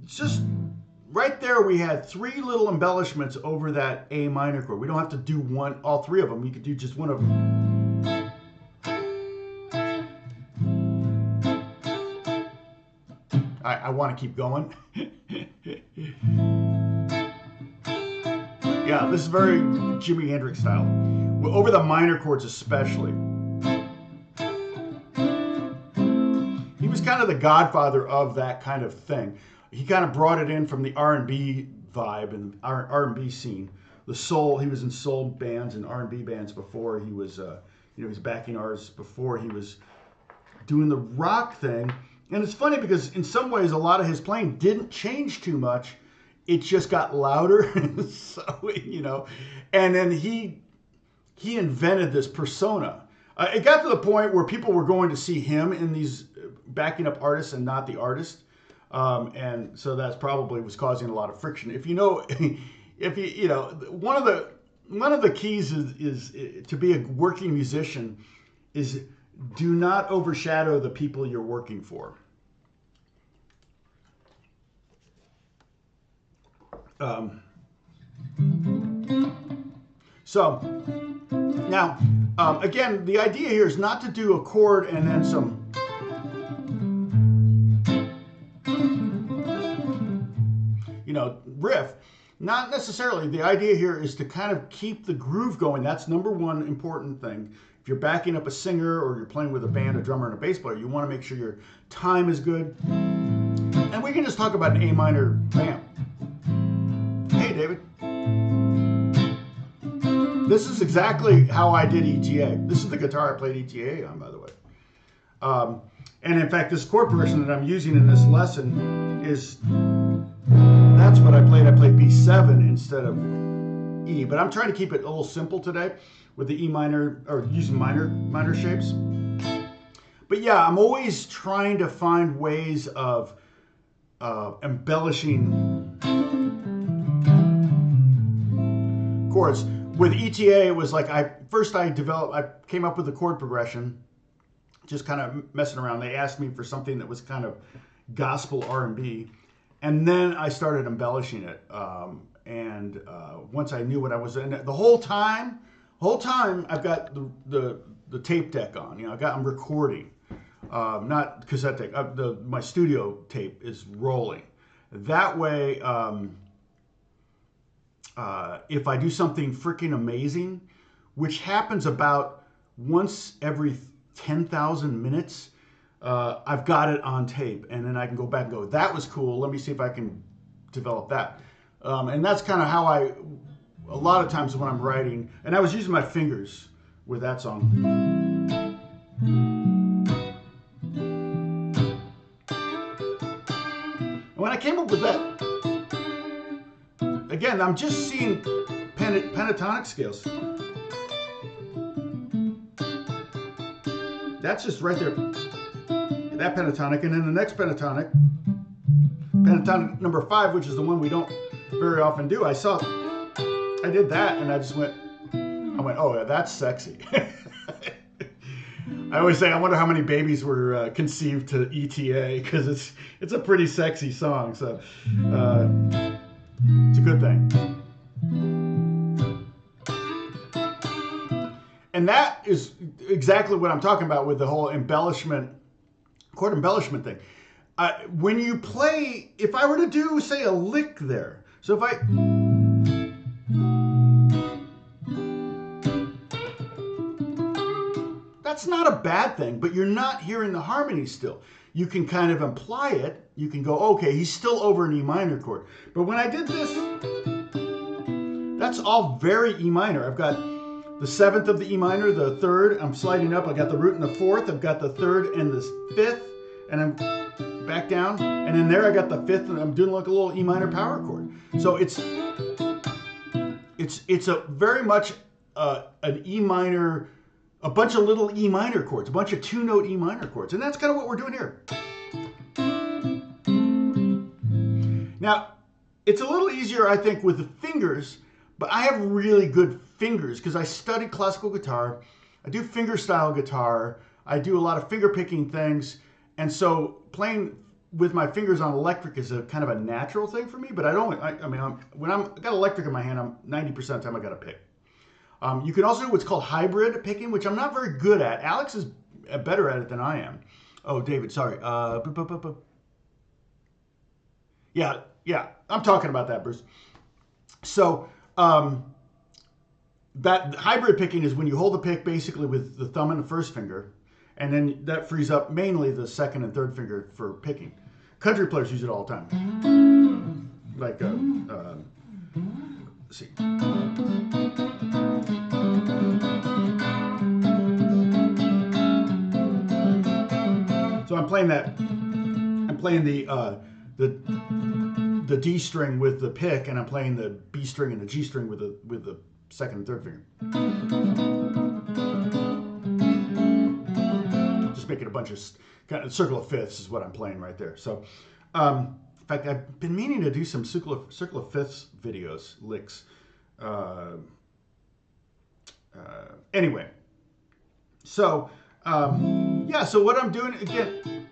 just right there, we had 3 little embellishments over that A minor chord. We don't have to do all 3 of them. You could do just 1 of them. I want to keep going. Yeah, this is very Jimi Hendrix style. Well, over the minor chords especially. He was kind of the godfather of that kind of thing. He kind of brought it in from the R&B vibe and R&B scene. The soul, he was in soul bands and R&B bands before he was, he was backing artists before he was doing the rock thing. And it's funny because in some ways, a lot of his playing didn't change too much. It just got louder. So, and then he invented this persona. It got to the point where people were going to see him in these backing up artists and not the artist. And so that's probably was causing a lot of friction. If you know, one of the keys is to be a working musician is do not overshadow the people you're working for. So now, again, the idea here is not to do a chord and then some riff. Not necessarily. The idea here is to kind of keep the groove going. That's number one important thing. If you're backing up a singer or you're playing with a band, a drummer, and a bass player, you want to make sure your time is good. And we can just talk about an A minor bam. Hey, David. This is exactly how I did ETA. This is the guitar I played ETA on, by the way. And in fact, this chord progression that I'm using in this lesson is, that's what I played. I played B7 instead of E, but I'm trying to keep it a little simple today with the E minor, or using minor shapes. But yeah, I'm always trying to find ways of embellishing chords. With ETA, it was like I came up with a chord progression, just kind of messing around. They asked me for something that was kind of gospel R&B, and then I started embellishing it. Once I knew what I was in, the whole time I've got the tape deck on. I'm recording, not cassette deck. My studio tape is rolling. That way, if I do something freaking amazing, which happens about once every 10,000 minutes, I've got it on tape, and then I can go back and go, that was cool. Let me see if I can develop that. And that's kind of how a lot of times when I'm writing, and I was using my fingers with that song. And when I came up with that, again, I'm just seeing pentatonic scales. that's just right there. That pentatonic, and then the next pentatonic, pentatonic number 5, which is the one we don't very often do. I did that, and I went, oh, yeah, that's sexy. I always say, I wonder how many babies were conceived to ETA, because it's a pretty sexy song, so it's a good thing. And that is exactly what I'm talking about with the whole embellishment, chord embellishment thing. When you play, if I were to do, say, a lick there, so if that's not a bad thing, but you're not hearing the harmony still. You can kind of imply it. You can go, okay, he's still over an E minor chord. But when I did this, that's all very E minor. I've got the 7th of the E minor, the 3rd, I'm sliding up. I got the root in the 4th, I've got the 3rd and the 5th, and I'm back down. And in there I got the 5th, and I'm doing like a little E minor power chord. So it's a very much an E minor, a bunch of little E minor chords, a bunch of 2-note E minor chords. And that's kind of what we're doing here. Now, it's a little easier, I think, with the fingers, but I have really good fingers because I studied classical guitar. I do finger style guitar. I do a lot of finger picking things. And so playing with my fingers on electric is a kind of a natural thing for me, but when I got electric in my hand, I'm 90% of the time I got to pick. You can also do what's called hybrid picking, which I'm not very good at. Alex is better at it than I am. Oh, David, sorry. Yeah, I'm talking about that, Bruce. So that hybrid picking is when you hold the pick basically with the thumb and the first finger, and then that frees up mainly the 2nd and 3rd finger for picking. Country players use it all the time. Like, let's see. So I'm playing that. I'm playing the D string with the pick, and I'm playing the B string and the G string with the 2nd and 3rd finger. Just making a bunch of kind of circle of fifths is what I'm playing right there. So, in fact, I've been meaning to do some circle of fifths videos, licks. Anyway, so yeah. So what I'm doing again.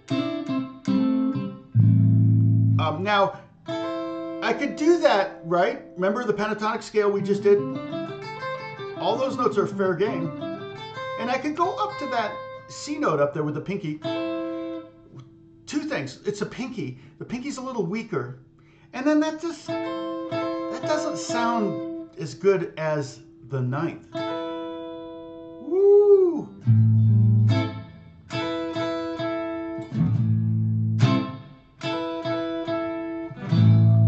Now, I could do that, right? Remember the pentatonic scale we just did? All those notes are fair game. And I could go up to that C note up there with the pinky. 2 things. It's a pinky. The pinky's a little weaker. And then that doesn't sound as good as the 9th. Woo!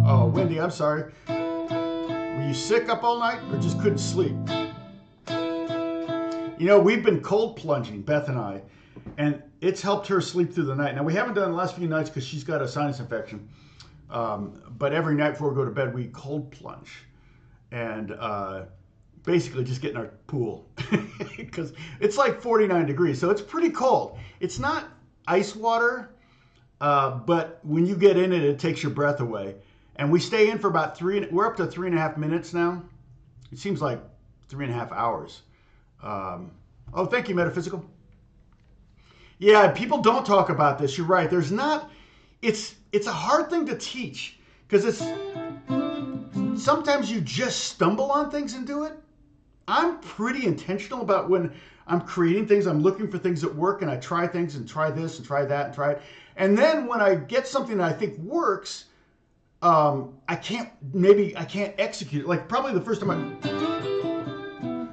Oh, Wendy, I'm sorry. Were you sick up all night or just couldn't sleep? You know, we've been cold plunging, Beth and I, and it's helped her sleep through the night. Now, we haven't done the last few nights because she's got a sinus infection. But every night before we go to bed, we cold plunge. And basically just get in our pool. Because it's like 49 degrees, so it's pretty cold. It's not ice water, but when you get in it, it takes your breath away. And we stay in for about we're up to 3.5 minutes now. It seems like 3.5 hours. Oh, thank you, Metaphysical. Yeah, people don't talk about this. You're right. There's not, it's a hard thing to teach because sometimes you just stumble on things and do it. I'm pretty intentional about when I'm creating things. I'm looking for things that work and I try things and try this and try that and try it. And then when I get something that I think works, I can't execute it. Like probably the first time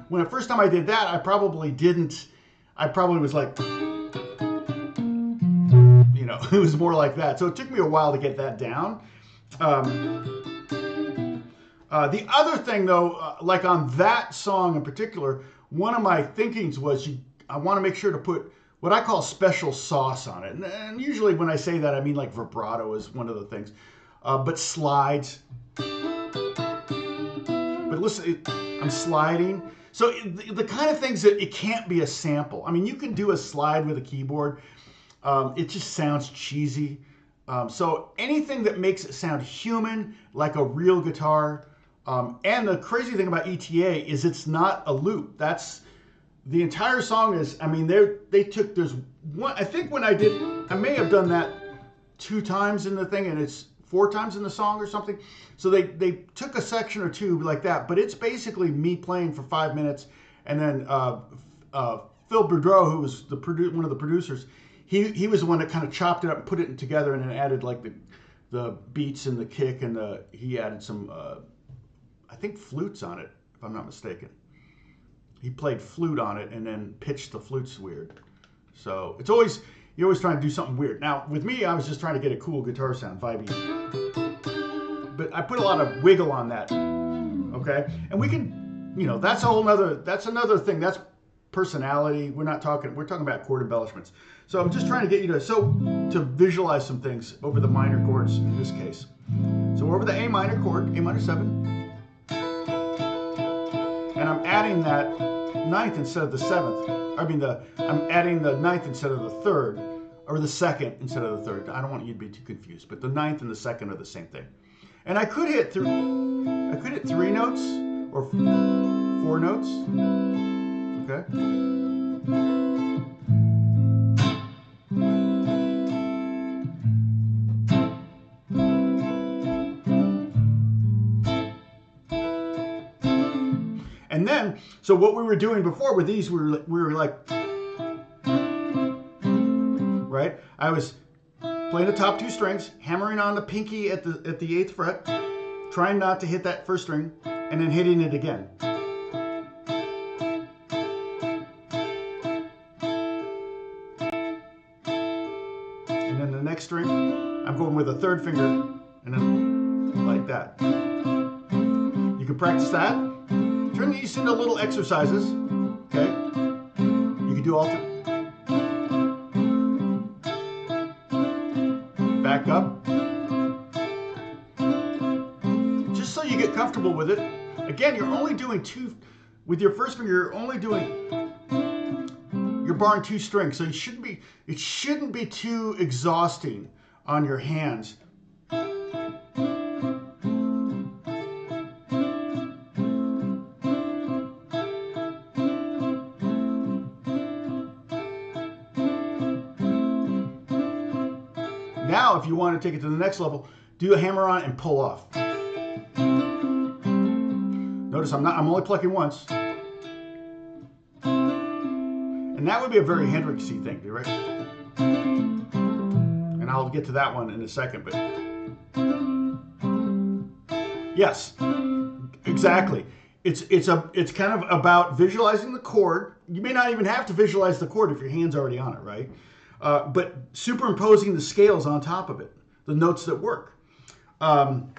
when the first time I did that, I probably was like, you know, it was more like that. So it took me a while to get that down. The other thing though, like on that song in particular, one of my thinkings was I want to make sure to put what I call special sauce on it. And usually when I say that, I mean like vibrato is one of the things. But slides. But listen, I'm sliding. So the kind of things that it can't be a sample. I mean, you can do a slide with a keyboard. It just sounds cheesy. So anything that makes it sound human, like a real guitar. And the crazy thing about ETA is it's not a loop. That's the entire song is, I mean, they took, there's one, I think when I may have done that 2 times in the thing, and it's 4 times in the song or something. So they took a section or 2 like that, but it's basically me playing for 5 minutes, and then Phil Boudreau, who was one of the producers, he was the one that kind of chopped it up and put it together, and then added like the beats and the kick, and he added some I think flutes on it, if I'm not mistaken. He played flute on it and then pitched the flutes weird. So it's always, you're always trying to do something weird. Now with me, I was just trying to get a cool guitar sound, vibey. But I put a lot of wiggle on that, okay? And we can, you know, that's another thing. That's personality. We're talking about chord embellishments. So I'm just trying to get you to visualize some things over the minor chords in this case. So we're over the A minor chord, A minor 7. And I'm adding that 9th instead of the 7th. I mean, I'm adding the 9th instead of the 3rd, or the 2nd instead of the 3rd. I don't want you to be too confused, but the 9th and the 2nd are the same thing. And I could hit 3 notes or 4 notes. Okay. And then, so what we were doing before with these, we were like, right? I was playing the top 2 strings, hammering on the pinky at the 8th fret, trying not to hit that 1st string, and then hitting it again. And then the next string, I'm going with a 3rd finger, and then like that. You can practice that. Turn these into little exercises, okay? You can do all 3. Back up. Just so you get comfortable with it. Again, you're only doing 2, with your 1st finger, you're barring 2 strings, so it shouldn't be too exhausting on your hands. Now, if you want to take it to the next level, do a hammer on and pull off. Notice I'm only plucking once. And that would be a very Hendrixy thing, right? And I'll get to that one in a second, but yes, exactly. It's kind of about visualizing the chord. You may not even have to visualize the chord if your hand's already on it, right? But superimposing the scales on top of it, the notes that work. I'm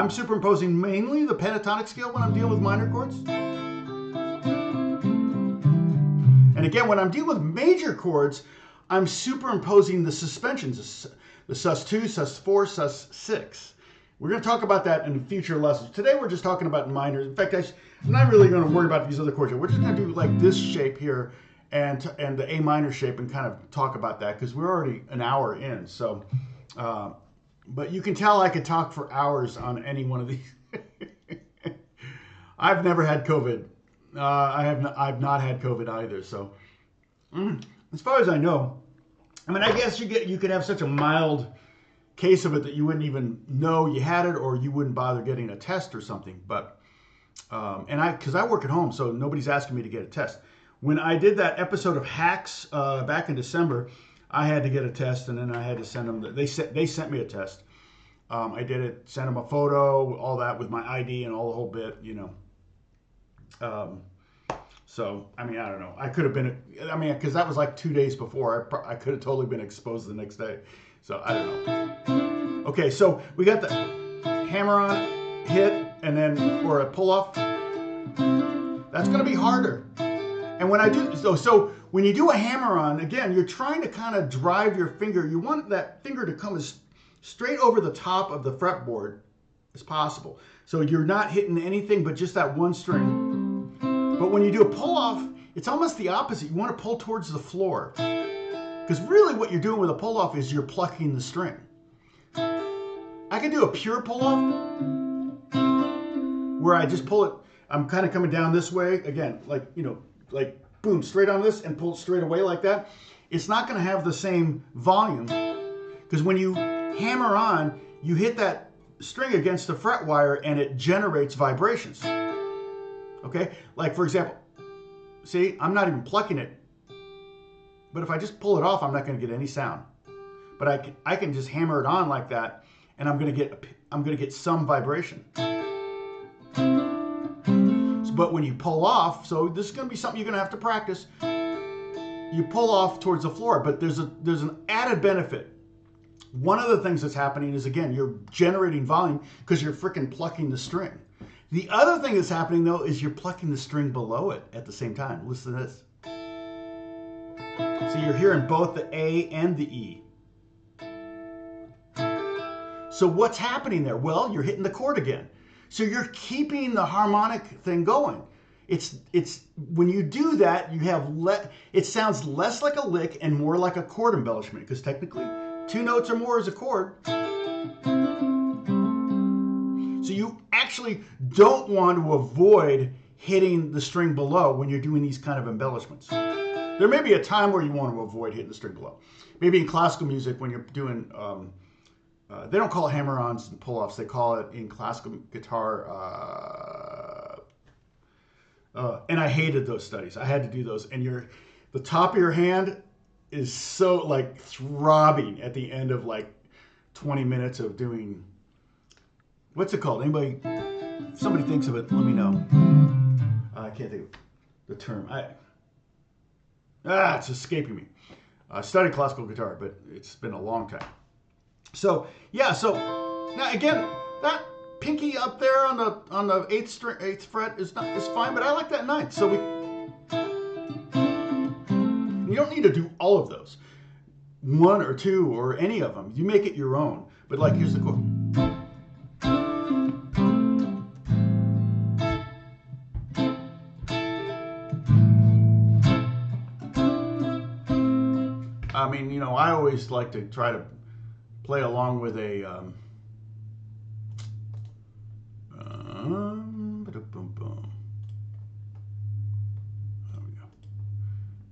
superimposing mainly the pentatonic scale when I'm dealing with minor chords. And again, when I'm dealing with major chords, I'm superimposing the suspensions, the sus2, sus4, sus6. We're going to talk about that in future lessons. Today we're just talking about minors. In fact, I'm not really going to worry about these other chords. We're just going to do like this shape here and the A minor shape and kind of talk about that because we're already an hour in. So, but you can tell I could talk for hours on any one of these. I've never had COVID. I've not had COVID either. So, as far as I know, I mean, I guess you could have such a mild case of it that you wouldn't even know you had it, or you wouldn't bother getting a test or something. But because I work at home, so nobody's asking me to get a test. When I did that episode of Hacks back in December, I had to get a test, and then I had to send them. They sent me a test. I did it, sent them a photo, all that with my ID and all the whole bit, you know. So I mean, I don't know. I could have been. I mean, because that was like 2 days before. I could have totally been exposed the next day. So I don't know. Okay, so we got the hammer on, hit, and then or a pull off. That's going to be harder. And when I do so when you do a hammer on, again, you're trying to kind of drive your finger. You want that finger to come as straight over the top of the fretboard as possible. So you're not hitting anything but just that one string. But when you do a pull off, it's almost the opposite. You want to pull towards the floor. Because really what you're doing with a pull off is you're plucking the string. I can do a pure pull off where I just pull it. I'm kind of coming down this way again, like, you know, like boom, straight on this and pull it straight away like that. It's not going to have the same volume because when you hammer on, you hit that string against the fret wire and it generates vibrations. Okay, like for example, see, I'm not even plucking it, but if I just pull it off, I'm not going to get any sound. But I can just hammer it on like that, and I'm going to get some vibration. But when you pull off, so this is going to be something you're going to have to practice. You pull off towards the floor, but there's an added benefit. One of the things that's happening is, again, you're generating volume because you're freaking plucking the string. The other thing that's happening, though, is you're plucking the string below it at the same time. Listen to this. So you're hearing both the A and the E. So what's happening there? Well, you're hitting the chord again. So you're keeping the harmonic thing going. It's when you do that, you have it sounds less like a lick and more like a chord embellishment, because technically 2 notes or more is a chord. So you actually don't want to avoid hitting the string below when you're doing these kind of embellishments. There may be a time where you want to avoid hitting the string below. Maybe in classical music when you're doing, they don't call it hammer-ons and pull-offs. They call it in classical guitar, and I hated those studies. I had to do those. And the top of your hand is so like throbbing at the end of like 20 minutes of doing, what's it called? Anybody, if somebody thinks of it, let me know. I can't think of the term. It's escaping me. I studied classical guitar, but it's been a long time. So yeah, so now again, that pinky up there on the eighth fret is fine, but I like that ninth. So you don't need to do all of those, 1 or 2 or any of them. You make it your own. But like, here's the chord. I mean, you know, I always like to try to play along with a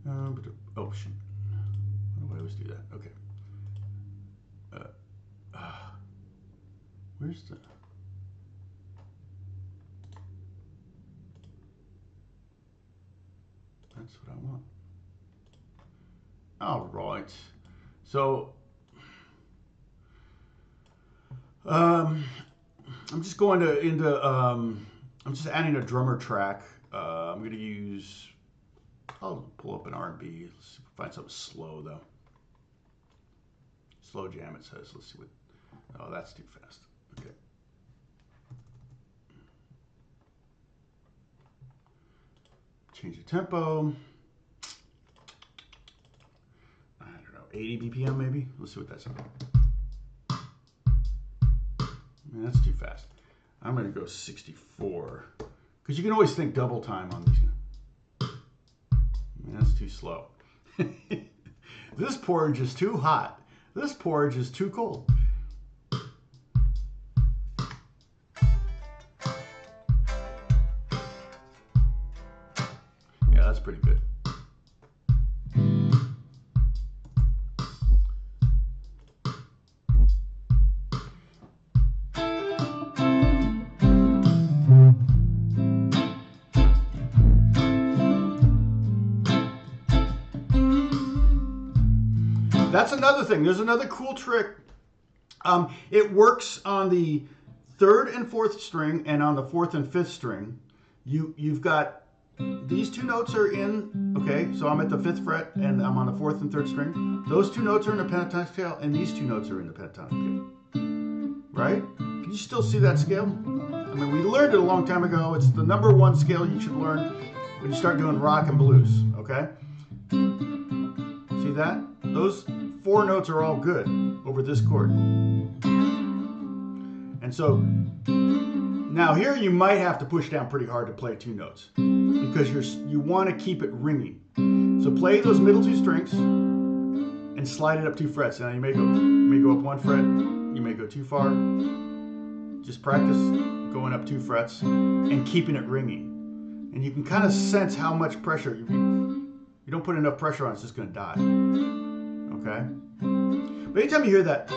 there we go. Oh shoot! Why do I always do that? Okay. Where's the? That's what I want. All right. So I'm just going I'm just adding a drummer track. I'm going to use, I'll pull up an R&B. Let's see if we find something slow though. Slow jam it says. Let's see what, oh, that's too fast. Okay. Change the tempo. 80 BPM maybe? Let's see what that's about. Man, that's too fast. I'm going to go 64. Because you can always think double time on these. Man, that's too slow. This porridge is too hot. This porridge is too cold. Yeah, that's pretty good. That's another thing. There's another cool trick. It works on the 3rd and 4th string and on the 4th and 5th string. You've got these 2 notes are in, okay, so I'm at the 5th fret and I'm on the 4th and 3rd string. Those 2 notes are in the pentatonic scale and these 2 notes are in the pentatonic scale. Right? Can you still see that scale? I mean, we learned it a long time ago. It's the #1 scale you should learn when you start doing rock and blues, okay? See that? Those 4 notes are all good over this chord. And And so now here you might have to push down pretty hard to play 2 notes because you want to keep it ringing. So play those middle 2 strings and slide it up 2 frets. Now you may go up 1 fret, you may go too far. Just practice going up 2 frets and keeping it ringing. And you can kind of sense how much pressure. You don't put enough pressure on, it's just going to die. Okay? But anytime you hear that,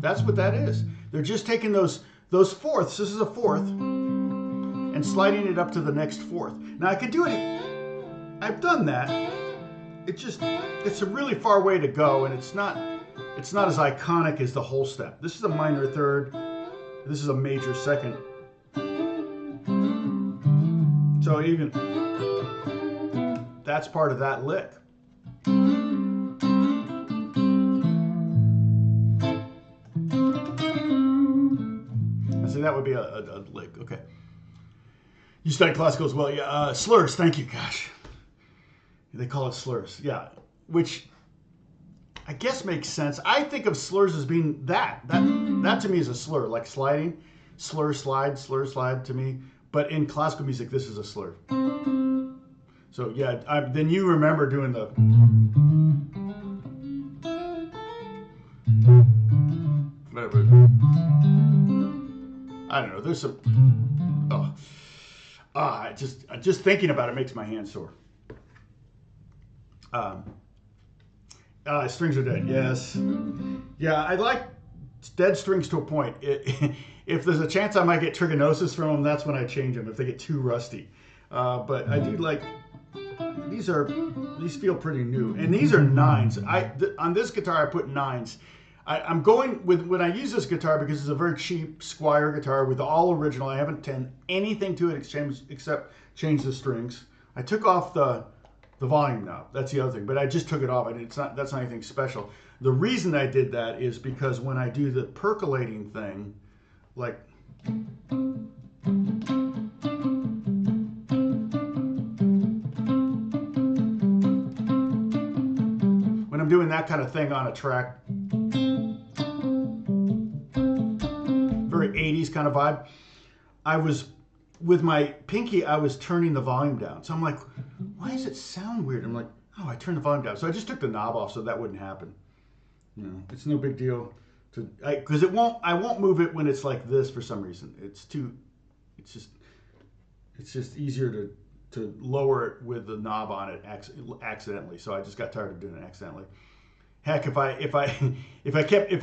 that's what that is. They're just taking those fourths, this is a fourth, and sliding it up to the next fourth. Now I could do it, I've done that. It's a really far way to go, and it's not as iconic as the whole step. This is a minor third, this is a major second. So even, that's part of that lick. So that would be a lick, okay. You study classical as well, yeah. Slurs, thank you, gosh. They call it slurs, yeah. Which I guess makes sense. I think of slurs as being that to me is a slur, like sliding, slur, slide to me. But in classical music, this is a slur. So yeah, then you remember doing the... Whatever. I don't know, there's some... just thinking about it makes my hands sore. Strings are dead, yes. Yeah, I like dead strings to a point. If there's a chance I might get trigonosis from them, that's when I change them, if they get too rusty. But I do like, these feel pretty new. And these are 9s. On this guitar, I put 9s. I'm going with, when I use this guitar, because it's a very cheap Squire guitar with all original. I haven't done anything to it except change the strings. I took off the volume knob. That's the other thing. But I just took it off. That's not anything special. The reason I did that is because when I do the percolating thing, like when I'm doing that kind of thing on a track, very 80s kind of vibe, with my pinky, I was turning the volume down. So I'm like, why does it sound weird? I'm like, oh, I turned the volume down. So I just took the knob off so that wouldn't happen. You know, it's no big deal. Because I won't move it when it's like this for some reason. It's just easier to lower it with the knob on it accidentally. So I just got tired of doing it accidentally. Heck, if I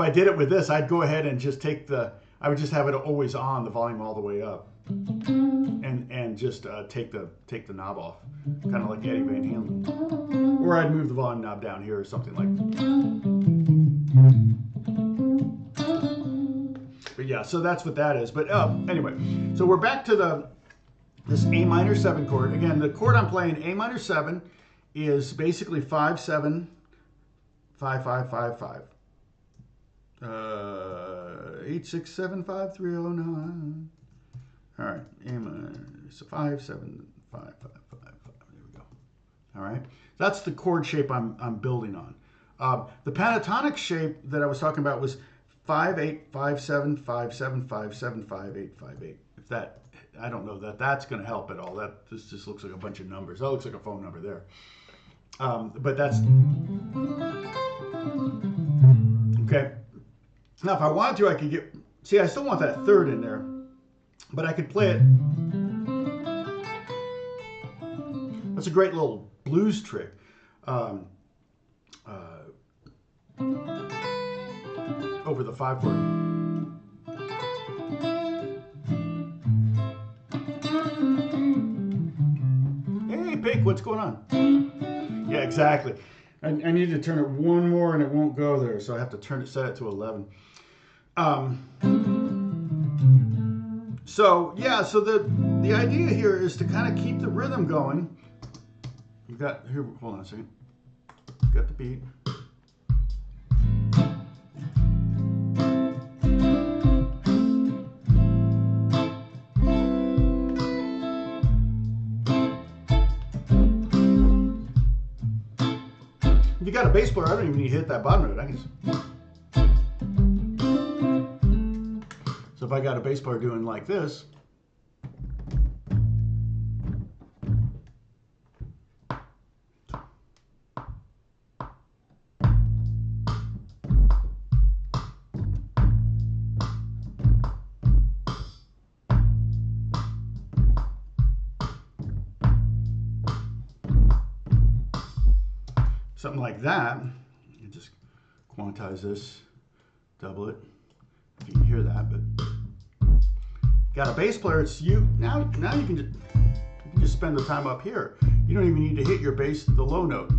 did it with this, I'd go ahead and just I would just have it always on, the volume all the way up, and just take the knob off, kind of like Eddie Van Halen. Or I'd move the volume knob down here or something like that. But yeah, so that's what that is. But anyway, so we're back to this A minor 7 chord. Again, the chord I'm playing, A minor 7, is basically 5, 7, 5, 5, 5, 5. 8, 6, 7, 5, 3, 0, 9. All right, A minor, so 5, 7, 5, 5, 5, 5. There we go. All right, that's the chord shape I'm building on. The pentatonic shape that I was talking about was 5, 8, 5, 7, 5, 7, 5, 7, 5, 8, 5, 8. If that, I don't know that that's going to help at all. This just looks like a bunch of numbers. That looks like a phone number there. But that's okay. Now, if I wanted to, I could get. See, I still want that third in there, but I could play it. That's a great little blues trick. Over the 5 chord. Hey, Pink, what's going on? Yeah, exactly. I need to turn it one more and it won't go there, so I have to set it to 11. So yeah, so the idea here is to kind of keep the rhythm going. You've got here. Hold on a second. Got the beat. If you got a bass player, I don't even need to hit that bottom note. I can just... if I got a bass player doing like this, something like that, you just quantize this, double it, if you can hear that. But got a bass player, it's you. Now you can just spend the time up here. You don't even need to hit your bass, the low note.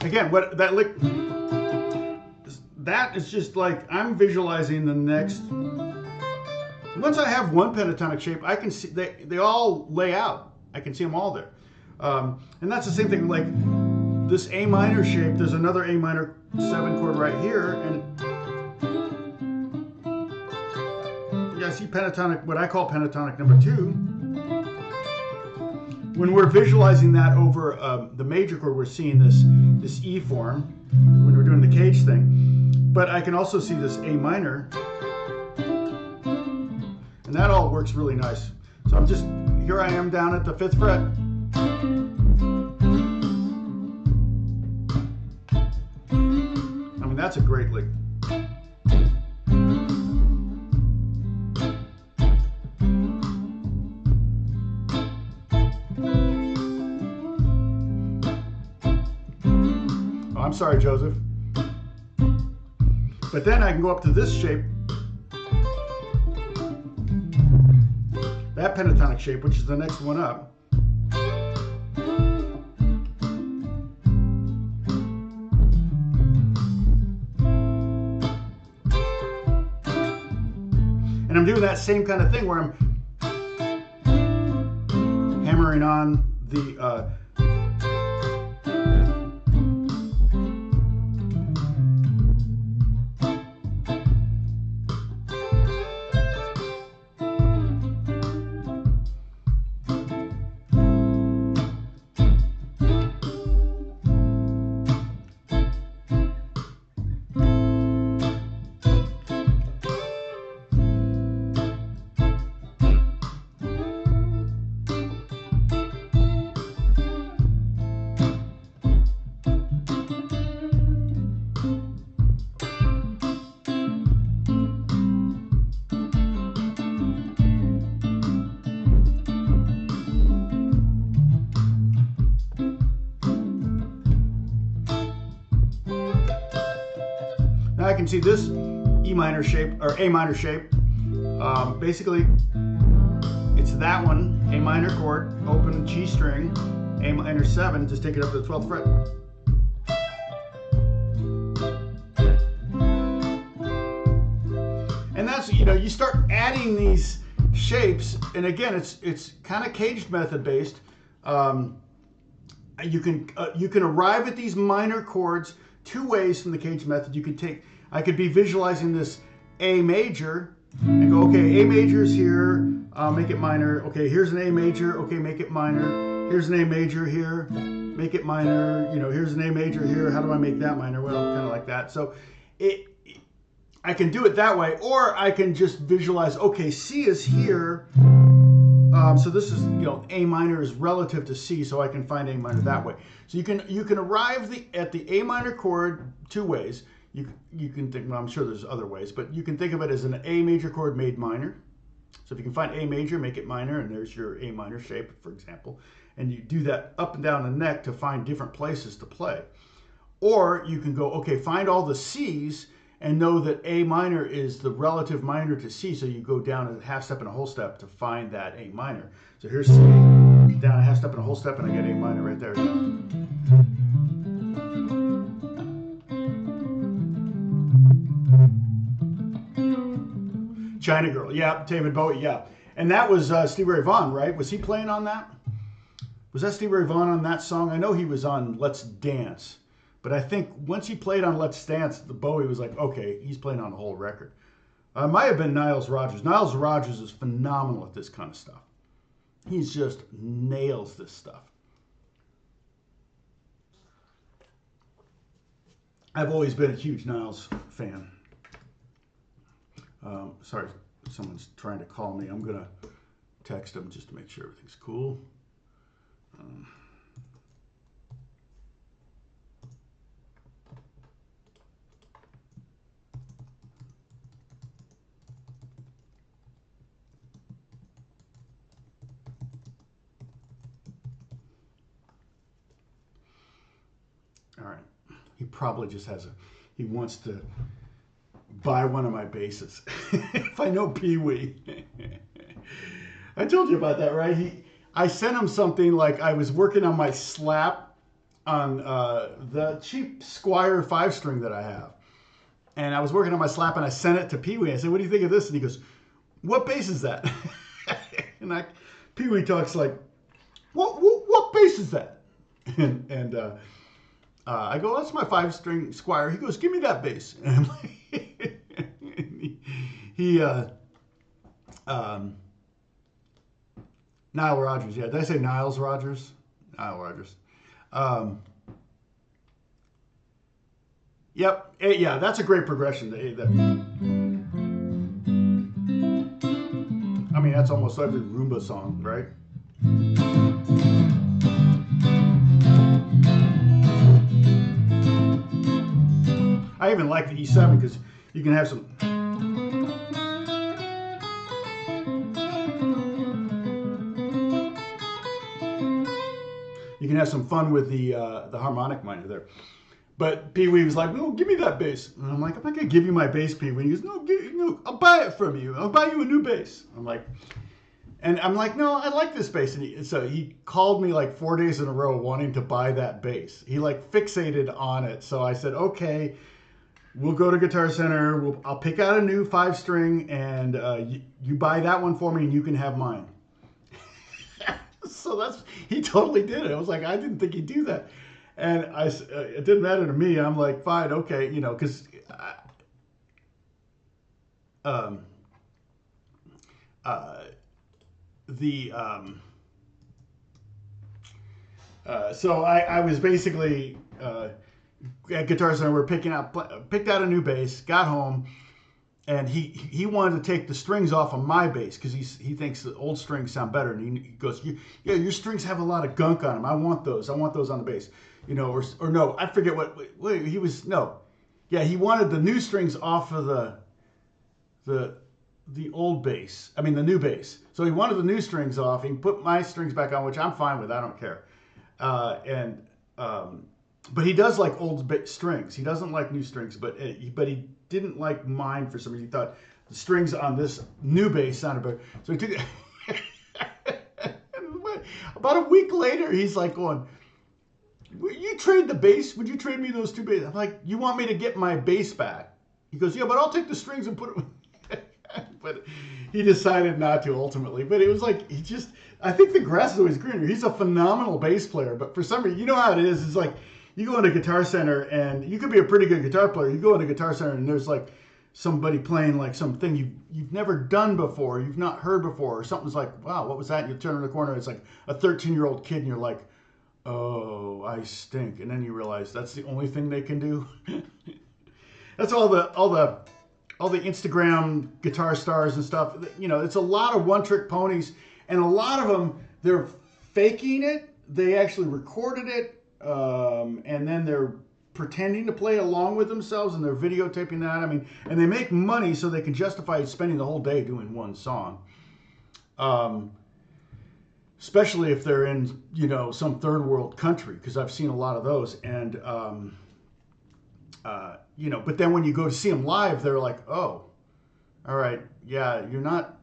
Again, what that lick, that is just like I'm visualizing the next. Once I have one pentatonic shape, I can see they all lay out. I can see them all there, and that's the same thing. Like this A minor shape, there's another A minor 7 chord right here, and yeah, I see pentatonic, what I call pentatonic number 2. When we're visualizing that over the major chord, we're seeing this E form when we're doing the cage thing. But I can also see this A minor, and that all works really nice. So I'm just, here I am down at the 5th fret. I mean, that's a great lick. I'm sorry, Joseph. But then I can go up to this shape, that pentatonic shape, which is the next one up. And I'm doing that same kind of thing where I'm hammering on the I can see this E minor shape, or A minor shape. Basically, it's that one, A minor chord, open G string, A minor 7, just take it up to the 12th fret. And that's, you know, you start adding these shapes, and again, it's kind of caged method based. You can arrive at these minor chords 2 ways from the caged method. You could take, I could be visualizing this A major and go, okay, A major is here, make it minor. Okay, here's an A major, okay, make it minor. Here's an A major here, make it minor. You know, here's an A major here, how do I make that minor? Well, kind of like that. So I can do it that way, or I can just visualize, okay, C is here. So this is, you know, A minor is relative to C, so I can find A minor that way. So you can arrive at the A minor chord 2 ways. You can think, well, I'm sure there's other ways, but you can think of it as an A major chord made minor. So if you can find A major, make it minor, and there's your A minor shape, for example. And you do that up and down the neck to find different places to play. Or you can go, okay, find all the C's and know that A minor is the relative minor to C. So you go down a half step and a whole step to find that A minor. So here's C, down a half step and a whole step, and I get A minor right there. China Girl, yeah, David Bowie, yeah. And that was Stevie Ray Vaughan, right? Was he playing on that? Was that Stevie Ray Vaughan on that song? I know he was on Let's Dance. But I think once he played on Let's Dance, the Bowie was like, okay, he's playing on the whole record. Might have been Niles Rodgers. Niles Rodgers is phenomenal at this kind of stuff. He just nails this stuff. I've always been a huge Niles fan. Sorry, someone's trying to call me. I'm going to text him just to make sure everything's cool. All right. He probably just he wants to buy one of my basses. If I know Pee Wee. I told you about that, right? I sent him something like I was working on my slap on the cheap Squire 5-string that I have. And I was working on my slap and I sent it to Pee Wee. I said, what do you think of this? And he goes, what bass is that? And Pee Wee talks like, what bass is that? And I go, that's my 5-string Squire. He goes, give me that bass. And I'm like, Nile Rodgers, yeah. Did I say Niles Rodgers? Nile Rodgers. Yep, yeah, that's a great progression. I mean, that's almost every Roomba song, right? I even like the E7 because you can have some. You can have some fun with the harmonic minor there. But Pee Wee was like, no, give me that bass. And I'm like, I'm not going to give you my bass, Pee Wee. He goes, no, I'll buy it from you. I'll buy you a new bass. I'm like, no, I like this bass. And so he called me like 4 days in a row wanting to buy that bass. He like fixated on it. So I said, okay, we'll go to Guitar Center. I'll pick out a new 5-string and you buy that one for me and you can have mine. So he totally did it. I was like, I didn't think he'd do that. And it didn't matter to me. I'm like, fine, okay, because so I was basically at Guitar Center. Picked out a new bass, got home, and he wanted to take the strings off of my bass because he thinks the old strings sound better. And he goes, yeah, your strings have a lot of gunk on them. I want those on the bass. Or no, I forget what he was. No, yeah, he wanted the new strings off of the old bass. I mean the new bass. So he wanted the new strings off. He put my strings back on, which I'm fine with. I don't care. But he does like old strings. He doesn't like new strings. But he didn't like mine for some reason. He thought the strings on this new bass sounded better. So he took it. About a week later, he's like going, you trade the bass? Would you trade me those two basses? I'm like, you want me to get my bass back? He goes, yeah, but I'll take the strings and put it. But he decided not to ultimately. But it was like, I think the grass is always greener. He's a phenomenal bass player. But for some reason, you know how it is. It's like you go into Guitar Center and you could be a pretty good guitar player. You go into Guitar Center and there's like somebody playing like something you've never done before, you've not heard before, or something's like, wow, what was that? And you turn in the corner, it's like a 13-year-old kid and you're like, oh, I stink. And then you realize that's the only thing they can do. That's all the Instagram guitar stars and stuff. It's a lot of one-trick ponies, and a lot of them, they're faking it. They actually recorded it, and then they're pretending to play along with themselves, and they're videotaping that. I mean, and they make money so they can justify spending the whole day doing one song. Especially if they're in, you know, some third world country, because I've seen a lot of those. And, you know, but then when you go to see them live, they're like, oh, all right, yeah, you're not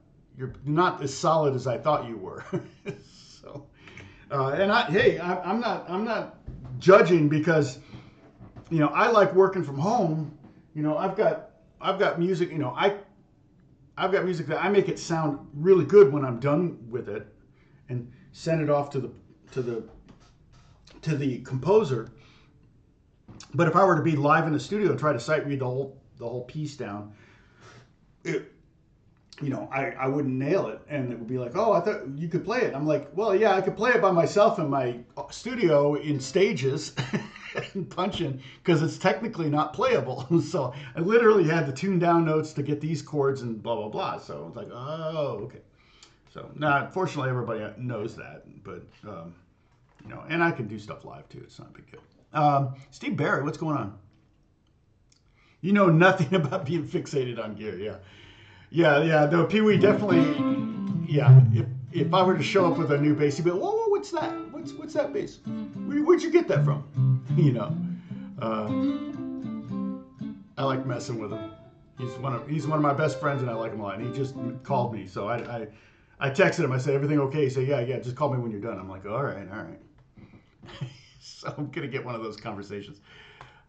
as solid as I thought you were. So, and I'm not judging, because, you know, I like working from home. You know, I've got music, you know, I've got music that I make it sound really good when I'm done with it, and send it off to the composer. But if I were to be live in the studio and try to sight read the whole piece down, you know, I wouldn't nail it, and it would be like, oh, I thought you could play it. I'm like, well, yeah, I could play it by myself in my studio in stages and punching, because it's technically not playable. So I literally had to tune down notes to get these chords and blah blah blah. So it's like, oh, okay. So now, fortunately, everybody knows that, but you know, and I can do stuff live too. It's not a big deal. Steve Barry, what's going on? You know nothing about being fixated on gear, yeah. No, Pee Wee definitely, yeah. If I were to show up with a new bass, he'd be like, whoa, what's that? What's that bass? Where'd you get that from? You know, I like messing with him. He's one of my best friends, and I like him a lot. And he just called me, so I texted him. I said, everything okay? He said, yeah, just call me when you're done. I'm like, all right. So I'm going to get one of those conversations.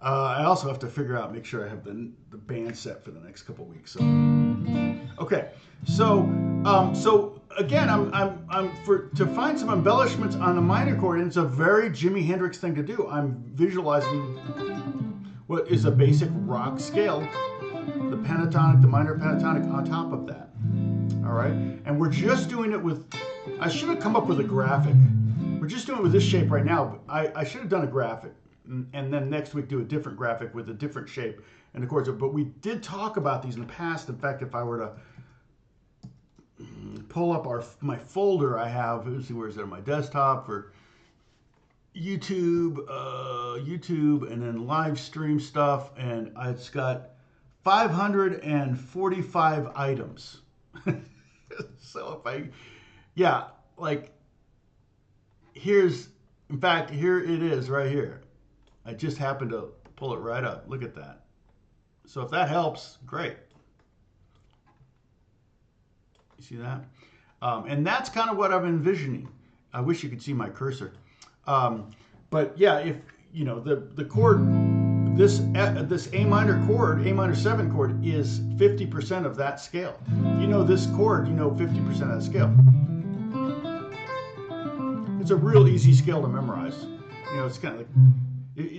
I also have to make sure I have the band set for the next couple weeks. So, okay. So again, to find some embellishments on the minor chord, and it's a very Jimi Hendrix thing to do. I'm visualizing what is a basic rock scale, the pentatonic, the minor pentatonic on top of that. All right, and we're just doing it with, I should have come up with a graphic. We're just doing it with this shape right now, but I should have done a graphic, and then next week do a different graphic with a different shape and the chords. But we did talk about these in the past. In fact, if I were to pull up my folder I have, let's see, where is it on my desktop for YouTube, and then live stream stuff, and it's got 545 items. So in fact, here it is right here. I just happened to pull it right up. Look at that. So if that helps, great. You see that? And that's kind of what I'm envisioning. I wish you could see my cursor. But yeah, if, you know, the chord, this A minor chord, A minor 7 chord, is 50% of that scale. You know this chord, you know 50% of that scale. It's a real easy scale to memorize. You know, it's kind of like,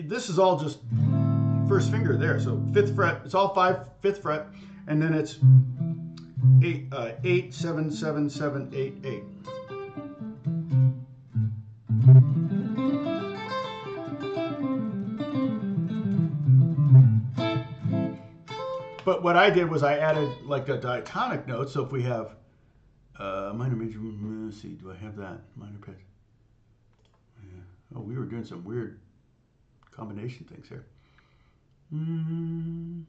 this is all just first finger there. So 5th fret, it's all 5th fret, and then it's 8, 7, 7, 7, 8, 8. But what I did was I added like a diatonic note. So if we have minor, major, let's see, do I have that? Minor, pitch. Yeah. Oh, we were doing some weird combination things here. I'm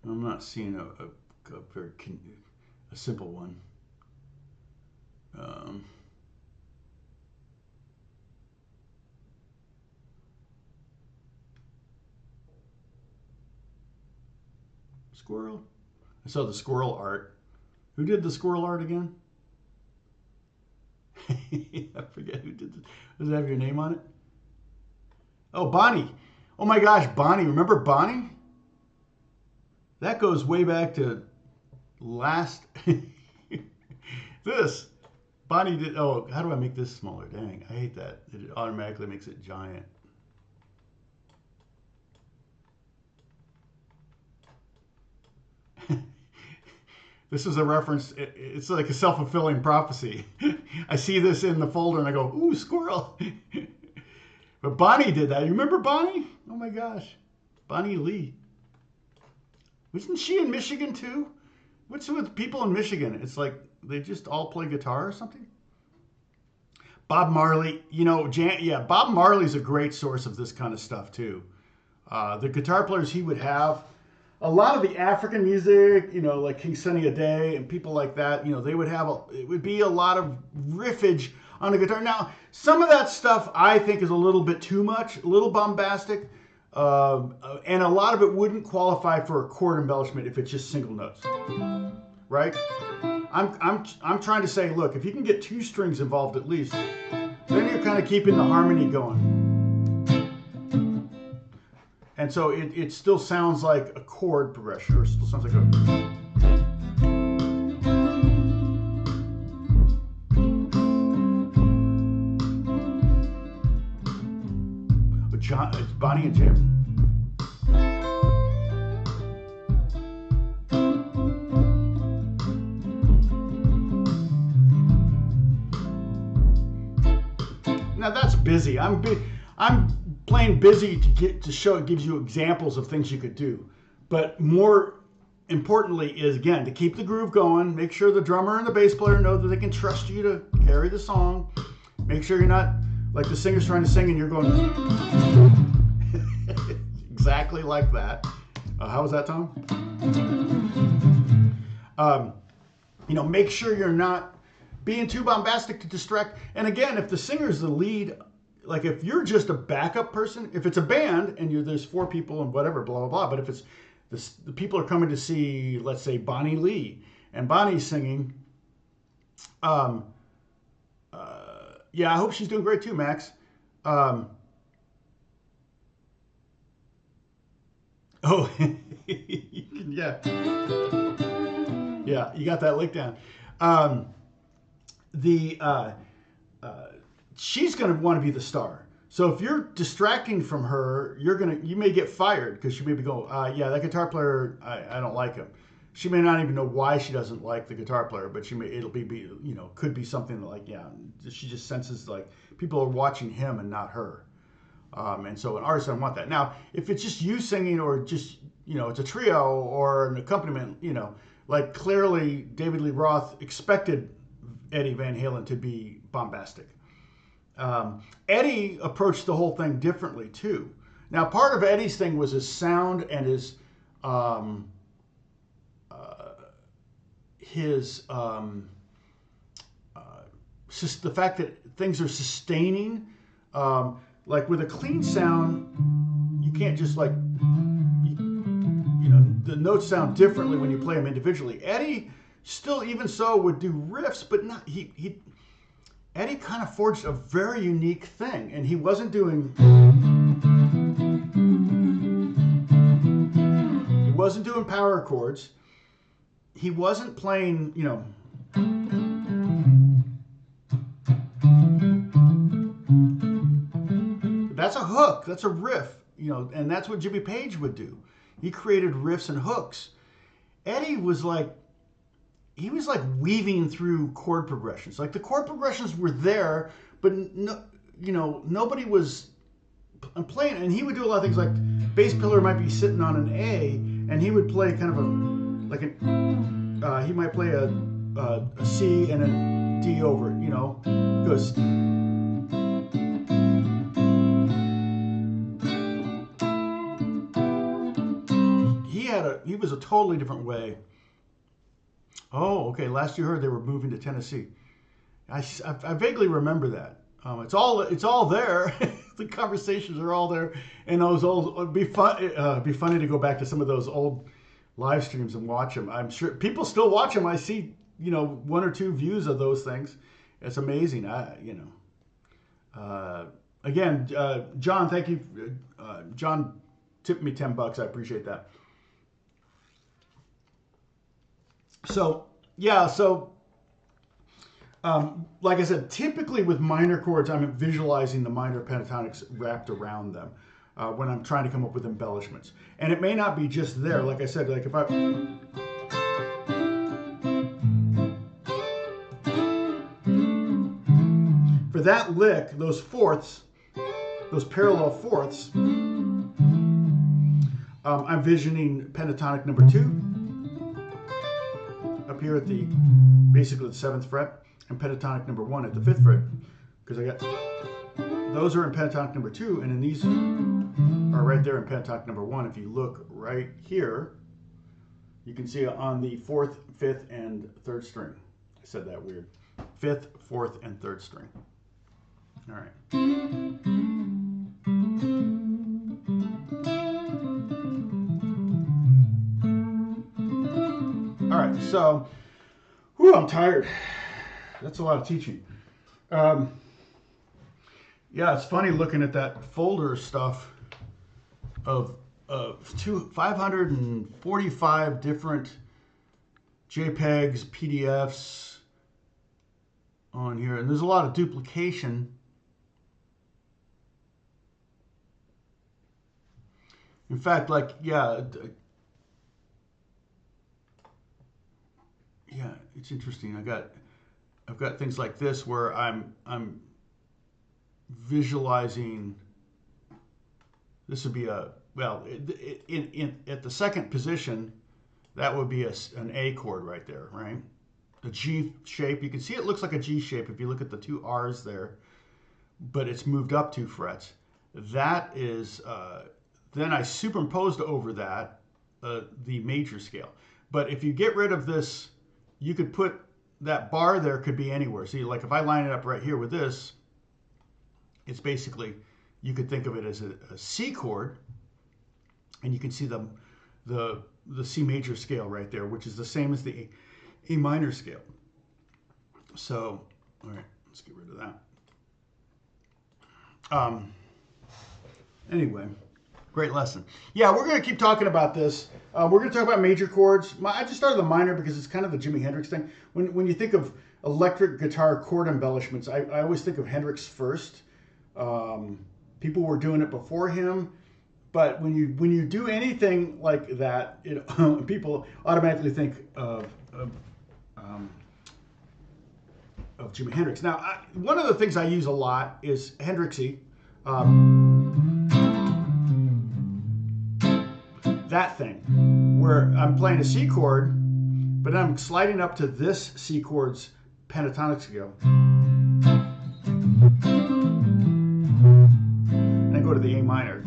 not seeing a simple one. Squirrel. I saw the squirrel art. Who did the squirrel art again? I forget who did this. Does it have your name on it? Oh, Bonnie. Oh my gosh, Bonnie. Remember Bonnie? That goes way back to last. This. Bonnie did. Oh, how do I make this smaller? Dang, I hate that. It automatically makes it giant. This is a reference. It's like a self-fulfilling prophecy. I see this in the folder and I go, ooh, squirrel. But Bonnie did that. You remember Bonnie? Oh my gosh. Bonnie Lee. Wasn't she in Michigan too? What's with people in Michigan? It's like they just all play guitar or something. Bob Marley, yeah, Bob Marley's a great source of this kind of stuff too. The guitar players he would have, a lot of the African music, like King Sunny Ade and people like that, they would have, it would be a lot of riffage on the guitar. Now, some of that stuff I think is a little bit too much, a little bombastic, and a lot of it wouldn't qualify for a chord embellishment if it's just single notes, right? I'm trying to say, look, if you can get 2 strings involved at least, then you're kind of keeping the harmony going. And so it still sounds like a chord progression, or it still sounds like a... It's Bonnie and Jim. Now that's busy. I'm playing busy to show it gives you examples of things you could do. But more importantly is, again, to keep the groove going, make sure the drummer and the bass player know that they can trust you to carry the song. Make sure you're not like the singer's trying to sing and you're going exactly like that. How was that, Tom? Make sure you're not being too bombastic to distract. And again, if the singer's the lead, like if you're just a backup person, if it's a band and there's 4 people and whatever, blah, blah, blah. But if it's the people are coming to see, let's say, Bonnie Lee, and Bonnie's singing, yeah, I hope she's doing great too, Max. Oh, yeah. Yeah, you got that lick down. She's going to want to be the star. So if you're distracting from her, you may get fired because she may be going, yeah, that guitar player, I don't like him. She may not even know why she doesn't like the guitar player, but it'll be could be something like, yeah, she just senses like people are watching him and not her. And so an artist doesn't want that. Now, if it's just you singing or just, it's a trio or an accompaniment, like clearly David Lee Roth expected Eddie Van Halen to be bombastic. Eddie approached the whole thing differently too. Now, part of Eddie's thing was his sound and his the fact that things are sustaining. Like with a clean sound, you can't just like, the notes sound differently when you play them individually. Eddie still, even so, would do riffs, but not, Eddie kind of forged a very unique thing, and he wasn't doing power chords. He wasn't playing, that's a hook, that's a riff, and that's what Jimmy Page would do. He created riffs and hooks. Eddie was like, weaving through chord progressions. Like the chord progressions were there, but nobody was playing. And he would do a lot of things like bass player might be sitting on an A, and he would play kind of he might play a C and a D over it. Goes. He was a totally different way. Oh, okay. Last you heard, they were moving to Tennessee. I vaguely remember that. It's all there. The conversations are all there, and those old. It'd be funny to go back to some of those old live streams and watch them. I'm sure people still watch them. I see 1 or 2 views of those things. It's amazing. Again, John, thank you. John tipped me $10. I appreciate that. So, yeah, like I said, typically with minor chords, I'm visualizing the minor pentatonics wrapped around them when I'm trying to come up with embellishments. And it may not be just there. Like I said, like if I... For that lick, those fourths, those parallel fourths, I'm visioning pentatonic number 2. up here at the, basically the 7th fret, and pentatonic number 1 at the 5th fret, because I got, those are in pentatonic number 2, and then these are right there in pentatonic number 1. If you look right here, you can see on the 4th, 5th, and 3rd string. I said that weird. 5th, 4th, and 3rd string. All right. All right, so, whew, I'm tired. That's a lot of teaching. Yeah, it's funny looking at that folder stuff of 545 different JPEGs, PDFs on here, and there's a lot of duplication. In fact, like, yeah, it's interesting. I've got things like this where I'm visualizing. This would be a, well, at the 2nd position, that would be an A chord right there, right? A G shape. You can see it looks like a G shape if you look at the 2 R's there, but it's moved up 2 frets. That is, then I superimposed over that the major scale. But if you get rid of this, you could put that bar there, could be anywhere. See, like if I line it up right here with this, it's basically, you could think of it as a C chord, and you can see the C major scale right there, which is the same as the A minor scale. So, all right, let's get rid of that. Anyway, great lesson. Yeah, we're going to keep talking about this. We're going to talk about major chords. I just started the minor because it's kind of the Jimi Hendrix thing. When you think of electric guitar chord embellishments, I always think of Hendrix first. People were doing it before him, but when you do anything like that, people automatically think of Jimi Hendrix. Now, one of the things I use a lot is Hendrixy. That thing, where I'm playing a C chord, but I'm sliding up to this C chord's pentatonic scale. And I go to the A minor.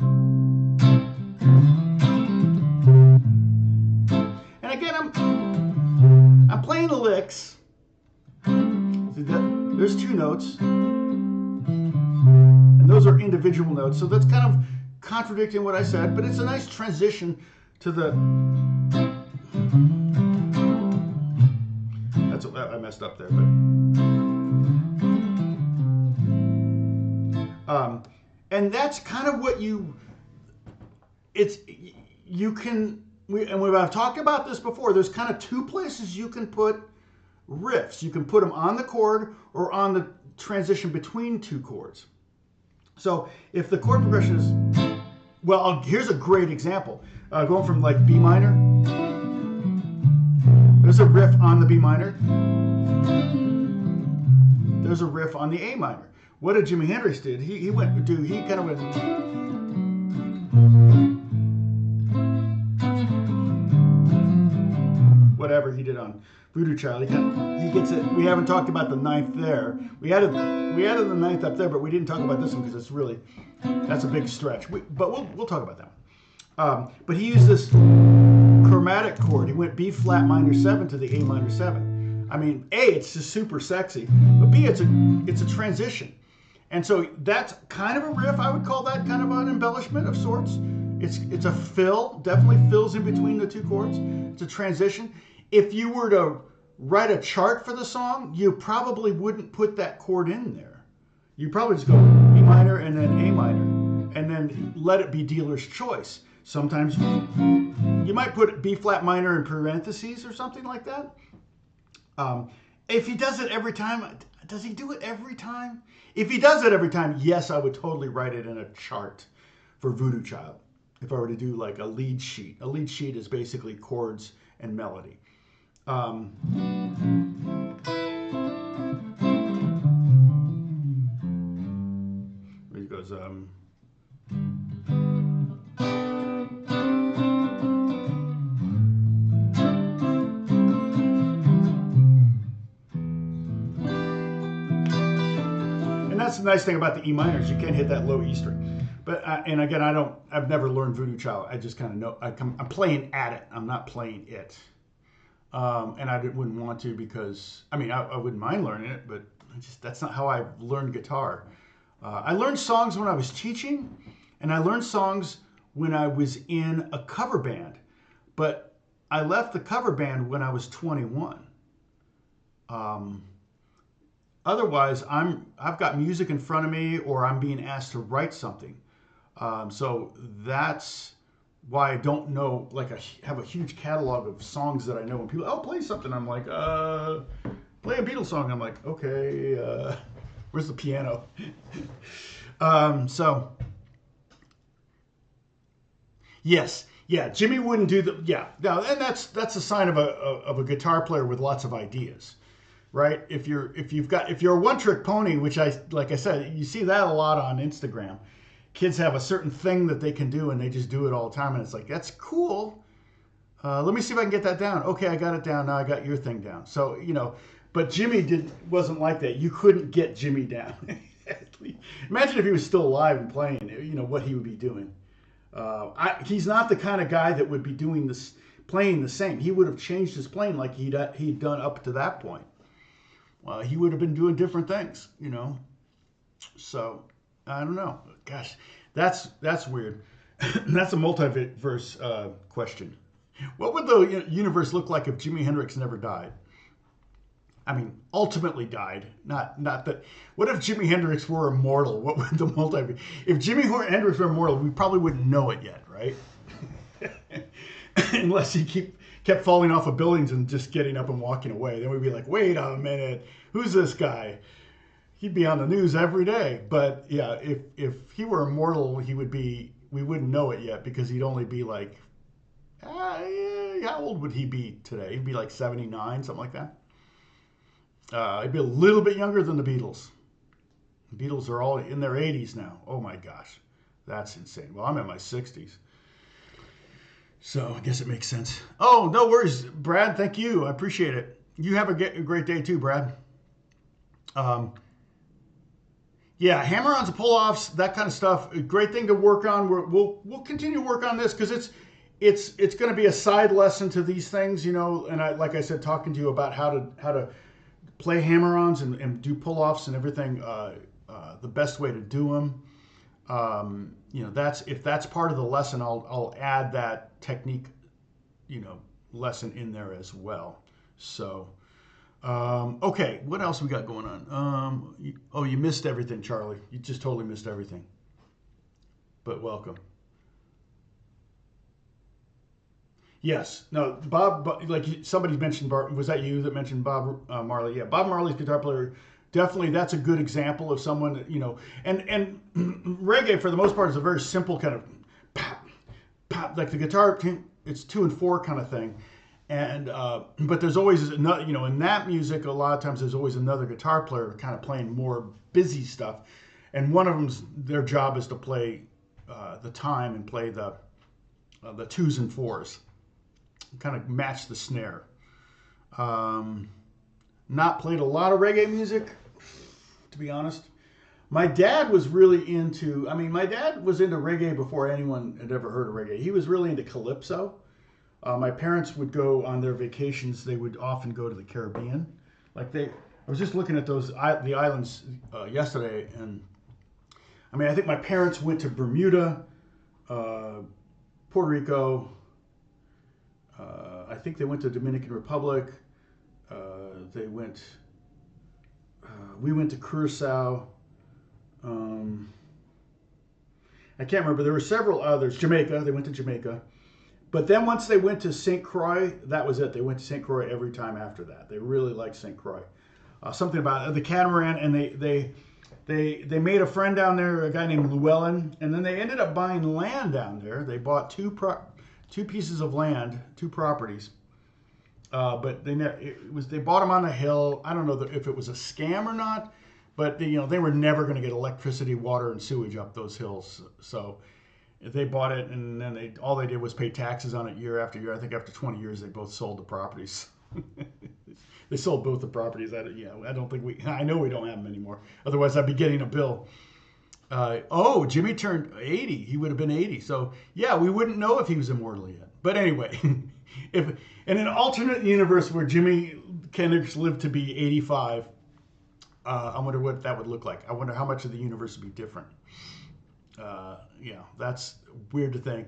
And again, I'm playing the licks. See that? There's 2 notes. And those are individual notes. So that's kind of contradicting what I said, but it's a nice transition to the... That's I messed up there, but... and that's kind of what you can, and I've talked about this before, there's kind of 2 places you can put riffs. You can put them on the chord or on the transition between 2 chords. So if the chord progression is, well, here's a great example. Going from like B minor, there's a riff on the B minor, there's a riff on the A minor. What did Jimi Hendrix did? He kind of went, whatever he did on Voodoo Child. He gets it. We haven't talked about the 9th there. We added the 9th up there, but we didn't talk about this one because it's really, that's a big stretch. But we'll talk about that one. But he used this chromatic chord. He went B flat minor 7 to the A minor 7. I mean, A, it's just super sexy, but B, it's a transition. And so that's kind of a riff. I would call that kind of an embellishment of sorts. It's a fill, definitely fills in between the 2 chords. It's a transition. If you were to write a chart for the song, you probably wouldn't put that chord in there. You probably just go B minor and then A minor, and then let it be dealer's choice. Sometimes you might put B flat minor in parentheses or something like that. If he does it every time, does he do it every time? If he does it every time, yes, I would totally write it in a chart for Voodoo Child. If I were to do like a lead sheet. A lead sheet is basically chords and melody. Where he goes, that's the nice thing about the E minors. You can't hit that low E string. But and again, I've never learned Voodoo Child. I just kind of know. I'm playing at it. I'm not playing it. And I wouldn't want to because I mean I wouldn't mind learning it, but that's not how I learned guitar. I learned songs when I was teaching, and I learned songs when I was in a cover band. But I left the cover band when I was 21. Otherwise, I've got music in front of me, or I'm being asked to write something. So that's why I don't know. Like I have a huge catalog of songs that I know. When people, play something, I'm like, play a Beatles song. I'm like, okay, where's the piano? So yes, yeah, Jimmy wouldn't do the no, and that's a sign of a guitar player with lots of ideas. Right? If you're a one-trick pony, which like I said, you see that a lot on Instagram. Kids have a certain thing that they can do, and they just do it all the time, and it's like, that's cool. Let me see if I can get that down. Okay, I got it down. Now I got your thing down. So but Jimmy wasn't like that. You couldn't get Jimmy down. Imagine if he was still alive and playing. What he would be doing. He's not the kind of guy that would be doing this, playing the same. He would have changed his playing like he'd done up to that point. He would have been doing different things, So I don't know. Gosh, that's weird. That's a multiverse question. What would the universe look like if Jimi Hendrix never died? I mean, ultimately died. Not that. What if Jimi Hendrix were immortal? What would the multiverse? If Jimi Hendrix were immortal, we probably wouldn't know it yet, right? Unless he kept falling off of buildings and just getting up and walking away. Then we'd be like, wait a minute, who's this guy? He'd be on the news every day. But yeah, if he were immortal, we wouldn't know it yet because he'd only be like, how old would he be today? He'd be like 79, something like that. He'd be a little bit younger than the Beatles. The Beatles are all in their 80s now. Oh my gosh, that's insane. Well, I'm in my 60s. So I guess it makes sense. Oh, no worries, Brad. Thank you. I appreciate it. You have a great day too, Brad. Yeah, hammer-ons and pull-offs, that kind of stuff. A great thing to work on. We'll continue to work on this because it's going to be a side lesson to these things, And like I said, talking to you about how to play hammer-ons and do pull-offs and everything. The best way to do them. If that's part of the lesson, I'll add that technique, lesson in there as well. So, okay, what else we got going on? You missed everything, Charlie. You just totally missed everything. But welcome. Yes. No, Bob, like somebody mentioned, was that you that mentioned Bob Marley? Yeah, Bob Marley's guitar player. Definitely, that's a good example of someone that, and reggae for the most part is a very simple kind of pop, pop, like the guitar, it's 2 and 4 kind of thing. And, but there's always another, in that music, a lot of times there's always another guitar player kind of playing more busy stuff. And one of them's, their job is to play the time and play the 2s and 4s, kind of match the snare. Not played a lot of reggae music, to be honest. My dad was really into, my dad was into reggae before anyone had ever heard of reggae. He was really into calypso. My parents would go on their vacations, they would often go to the Caribbean. I was just looking at the islands yesterday, and I think my parents went to Bermuda, Puerto Rico, I think they went to Dominican Republic. We went to Curacao. I can't remember. There were several others. Jamaica. They went to Jamaica. But then once they went to St. Croix, that was it. They went to St. Croix every time after that. They really liked St. Croix. Something about the catamaran, and they made a friend down there, a guy named Llewellyn, and then they ended up buying land down there. They bought two pieces of land, 2 properties. But they bought them on the hill. I don't know if it was a scam or not, but they were never going to get electricity, water, and sewage up those hills. So they bought it, and then all they did was pay taxes on it year after year. I think after 20 years, they both sold the properties. They sold both the properties. I don't think I know we don't have them anymore. Otherwise, I'd be getting a bill. Oh, Jimmy turned 80. He would have been 80. So, yeah, we wouldn't know if he was immortal yet. But anyway, if in an alternate universe where Jimmy Kendricks lived to be 85, I wonder what that would look like. I wonder how much of the universe would be different. Yeah, that's weird to think.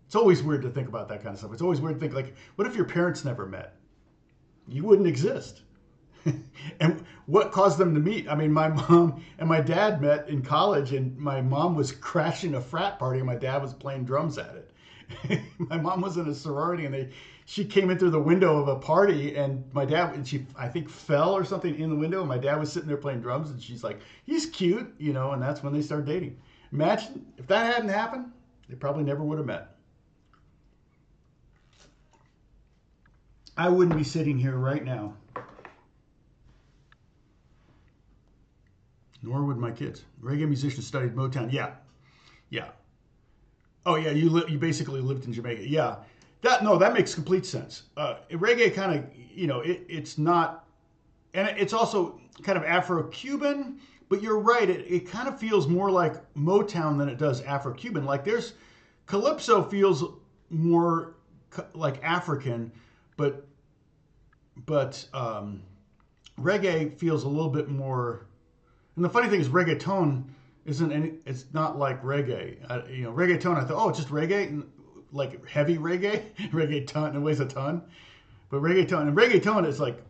It's always weird to think about that kind of stuff. It's always weird to think, like, what if your parents never met? You wouldn't exist. And what caused them to meet? I mean, my mom and my dad met in college, and my mom was crashing a frat party, and my dad was playing drums at it. My mom was in a sorority, and she came in through the window of a party, and she I think fell or something in the window, and my dad was sitting there playing drums, and she's like, he's cute, and that's when they started dating. Imagine if that hadn't happened, they probably never would have met. I wouldn't be sitting here right now. Nor would my kids. Reggae musicians studied Motown. Yeah. Oh yeah, you basically lived in Jamaica. Yeah, that makes complete sense. Reggae kind of, it's not, and it's also kind of Afro-Cuban. But you're right. It kind of feels more like Motown than it does Afro-Cuban. Like Calypso feels more like African, but reggae feels a little bit more. And the funny thing is, reggaeton it's not like reggae. Reggaeton, I thought, oh, it's just reggae, like heavy reggae, reggaeton, it weighs a ton. But reggaeton is like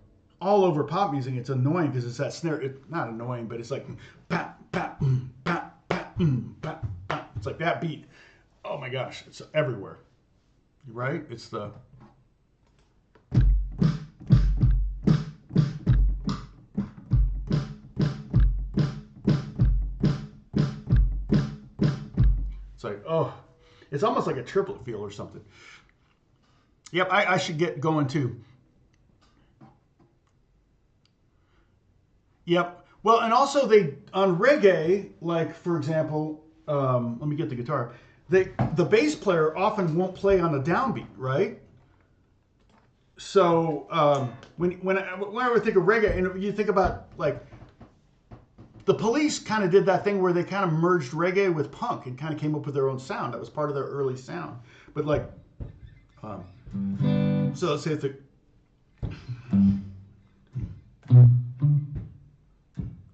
all over pop music. It's annoying because it's that snare. It's not annoying, but it's like, pat, pat, pat, pat, pat, pat. It's like that beat. Oh my gosh, it's everywhere. Right? It's the. Like, oh, it's almost like a triplet feel or something. Yep, I should get going too. Yep. Well, and also on reggae, like for example, let me get the guitar. The bass player often won't play on a downbeat, right? So whenever I think of reggae, and you think about like. The Police kind of did that thing where they kind of merged reggae with punk and kind of came up with their own sound. That was part of their early sound. But like, so let's say it's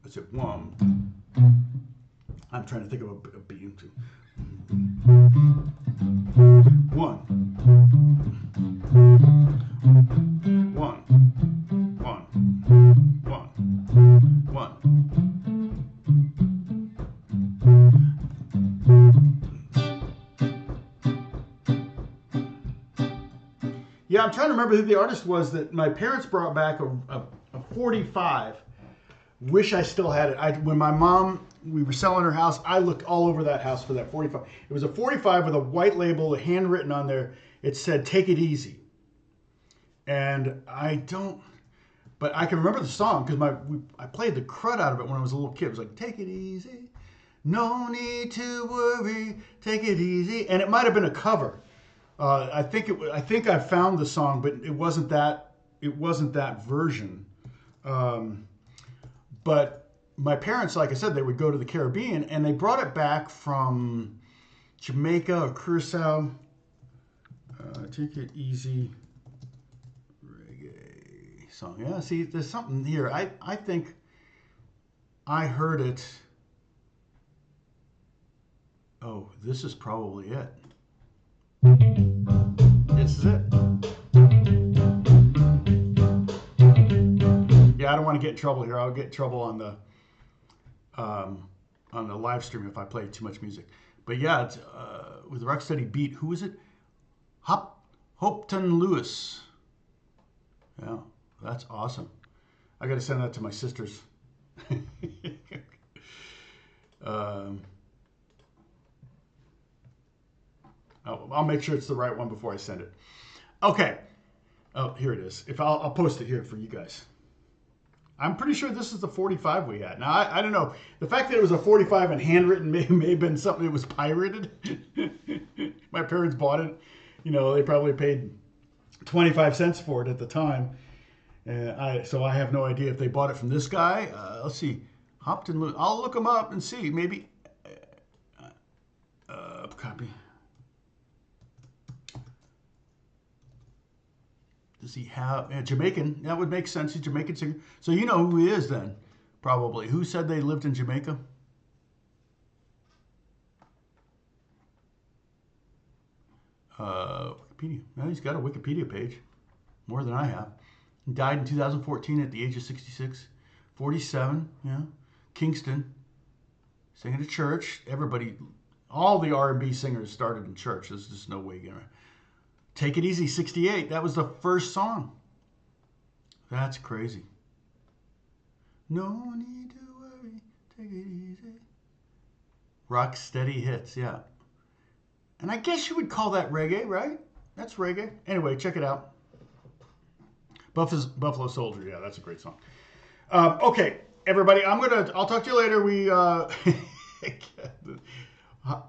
let's say one. I'm trying to think of a beat. One. Yeah, I'm trying to remember who the artist was that my parents brought back a 45. Wish I still had it. When my mom, we were selling her house, I looked all over that house for that 45. It was a 45 with a white label, handwritten on there. It said, "Take it easy." And but I can remember the song because I played the crud out of it when I was a little kid. It was like, "Take it easy, no need to worry, take it easy." And it might have been a cover. I think I found the song, but it wasn't that version. But my parents, like I said, they would go to the Caribbean, and they brought it back from Jamaica or Curacao. Take it easy, reggae song. Yeah, see, there's something here. I think I heard it. Oh, this is probably it. This is it. Yeah, I don't want to get in trouble here. I'll get in trouble on the live stream if I play too much music. But yeah, it's, with Rocksteady beat. Who is it? Hopton Lewis. Yeah, that's awesome. I got to send that to my sisters. I'll make sure it's the right one before I send it. Okay. Oh, here it is. I'll post it here for you guys. I'm pretty sure this is the 45 we had. Now, I don't know. The fact that it was a 45 and handwritten may have been something that was pirated. My parents bought it. They probably paid 25 cents for it at the time. So I have no idea if they bought it from this guy. Let's see. Hopton. I'll look him up and see. Maybe. Copy. Does he have Jamaican? That would make sense. He's a Jamaican singer. So you know who he is then, probably. Who said they lived in Jamaica? Wikipedia. Well, he's got a Wikipedia page, more than I have. He died in 2014 at the age of 66. 47, yeah. Kingston. Singing at church. Everybody, all the R&B singers started in church. There's just no way you're gonna. Take It Easy, 68. That was the first song. That's crazy. No need to worry. Take it easy. Rock steady hits, yeah. And I guess you would call that reggae, right? That's reggae. Anyway, check it out. Buffalo Soldier, yeah, that's a great song. Okay, everybody, I'll talk to you later.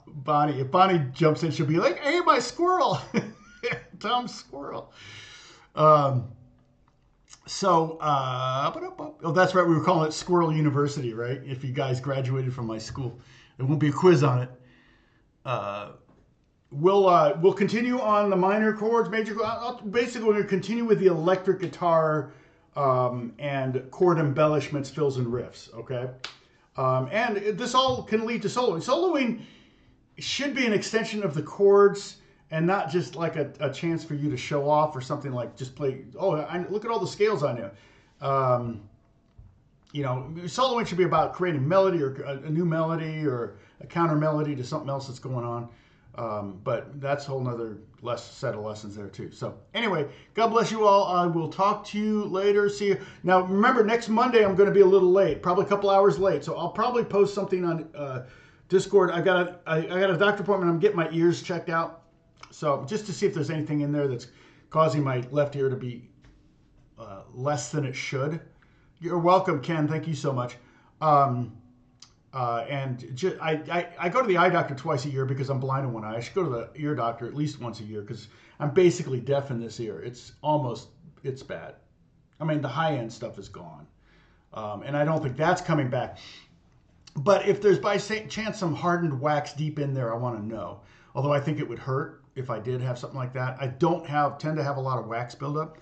Bonnie, if Bonnie jumps in, she'll be like, hey, my squirrel. Tom Squirrel. Oh, that's right. We were calling it Squirrel University, right? If you guys graduated from my school, there won't be a quiz on it. We'll continue on the minor chords, major. Basically, we're going to continue with the electric guitar and chord embellishments, fills, and riffs. Okay, and this all can lead to soloing. Soloing should be an extension of the chords, and not just like a chance for you to show off or something like just play. Oh, look at all the scales I know. Soloing should be about creating melody or a new melody or a counter melody to something else that's going on. But that's a whole nother set of lessons there too. So anyway, God bless you all. I will talk to you later. See you. Now remember, next Monday I'm going to be a little late, probably a couple hours late. So I'll probably post something on Discord. I got a doctor appointment. I'm getting my ears checked out. So just to see if there's anything in there that's causing my left ear to be less than it should. You're welcome, Ken. Thank you so much. I go to the eye doctor twice a year because I'm blind in one eye. I should go to the ear doctor at least once a year because I'm basically deaf in this ear. It's bad. I mean, the high-end stuff is gone. And I don't think that's coming back. But if there's by chance some hardened wax deep in there, I want to know. Although I think it would hurt if I did have something like that. I tend to have a lot of wax buildup.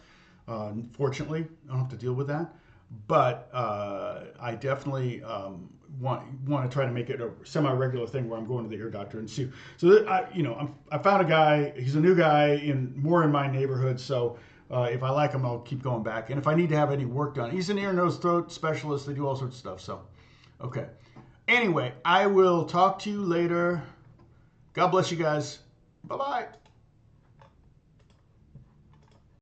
Fortunately, I don't have to deal with that. But I definitely want to try to make it a semi-regular thing where I'm going to the ear doctor and see. So I found a guy. He's a new guy more in my neighborhood. So if I like him, I'll keep going back. And if I need to have any work done, he's an ear, nose, throat specialist. They do all sorts of stuff. So, okay. Anyway, I will talk to you later. God bless you guys. Bye-bye.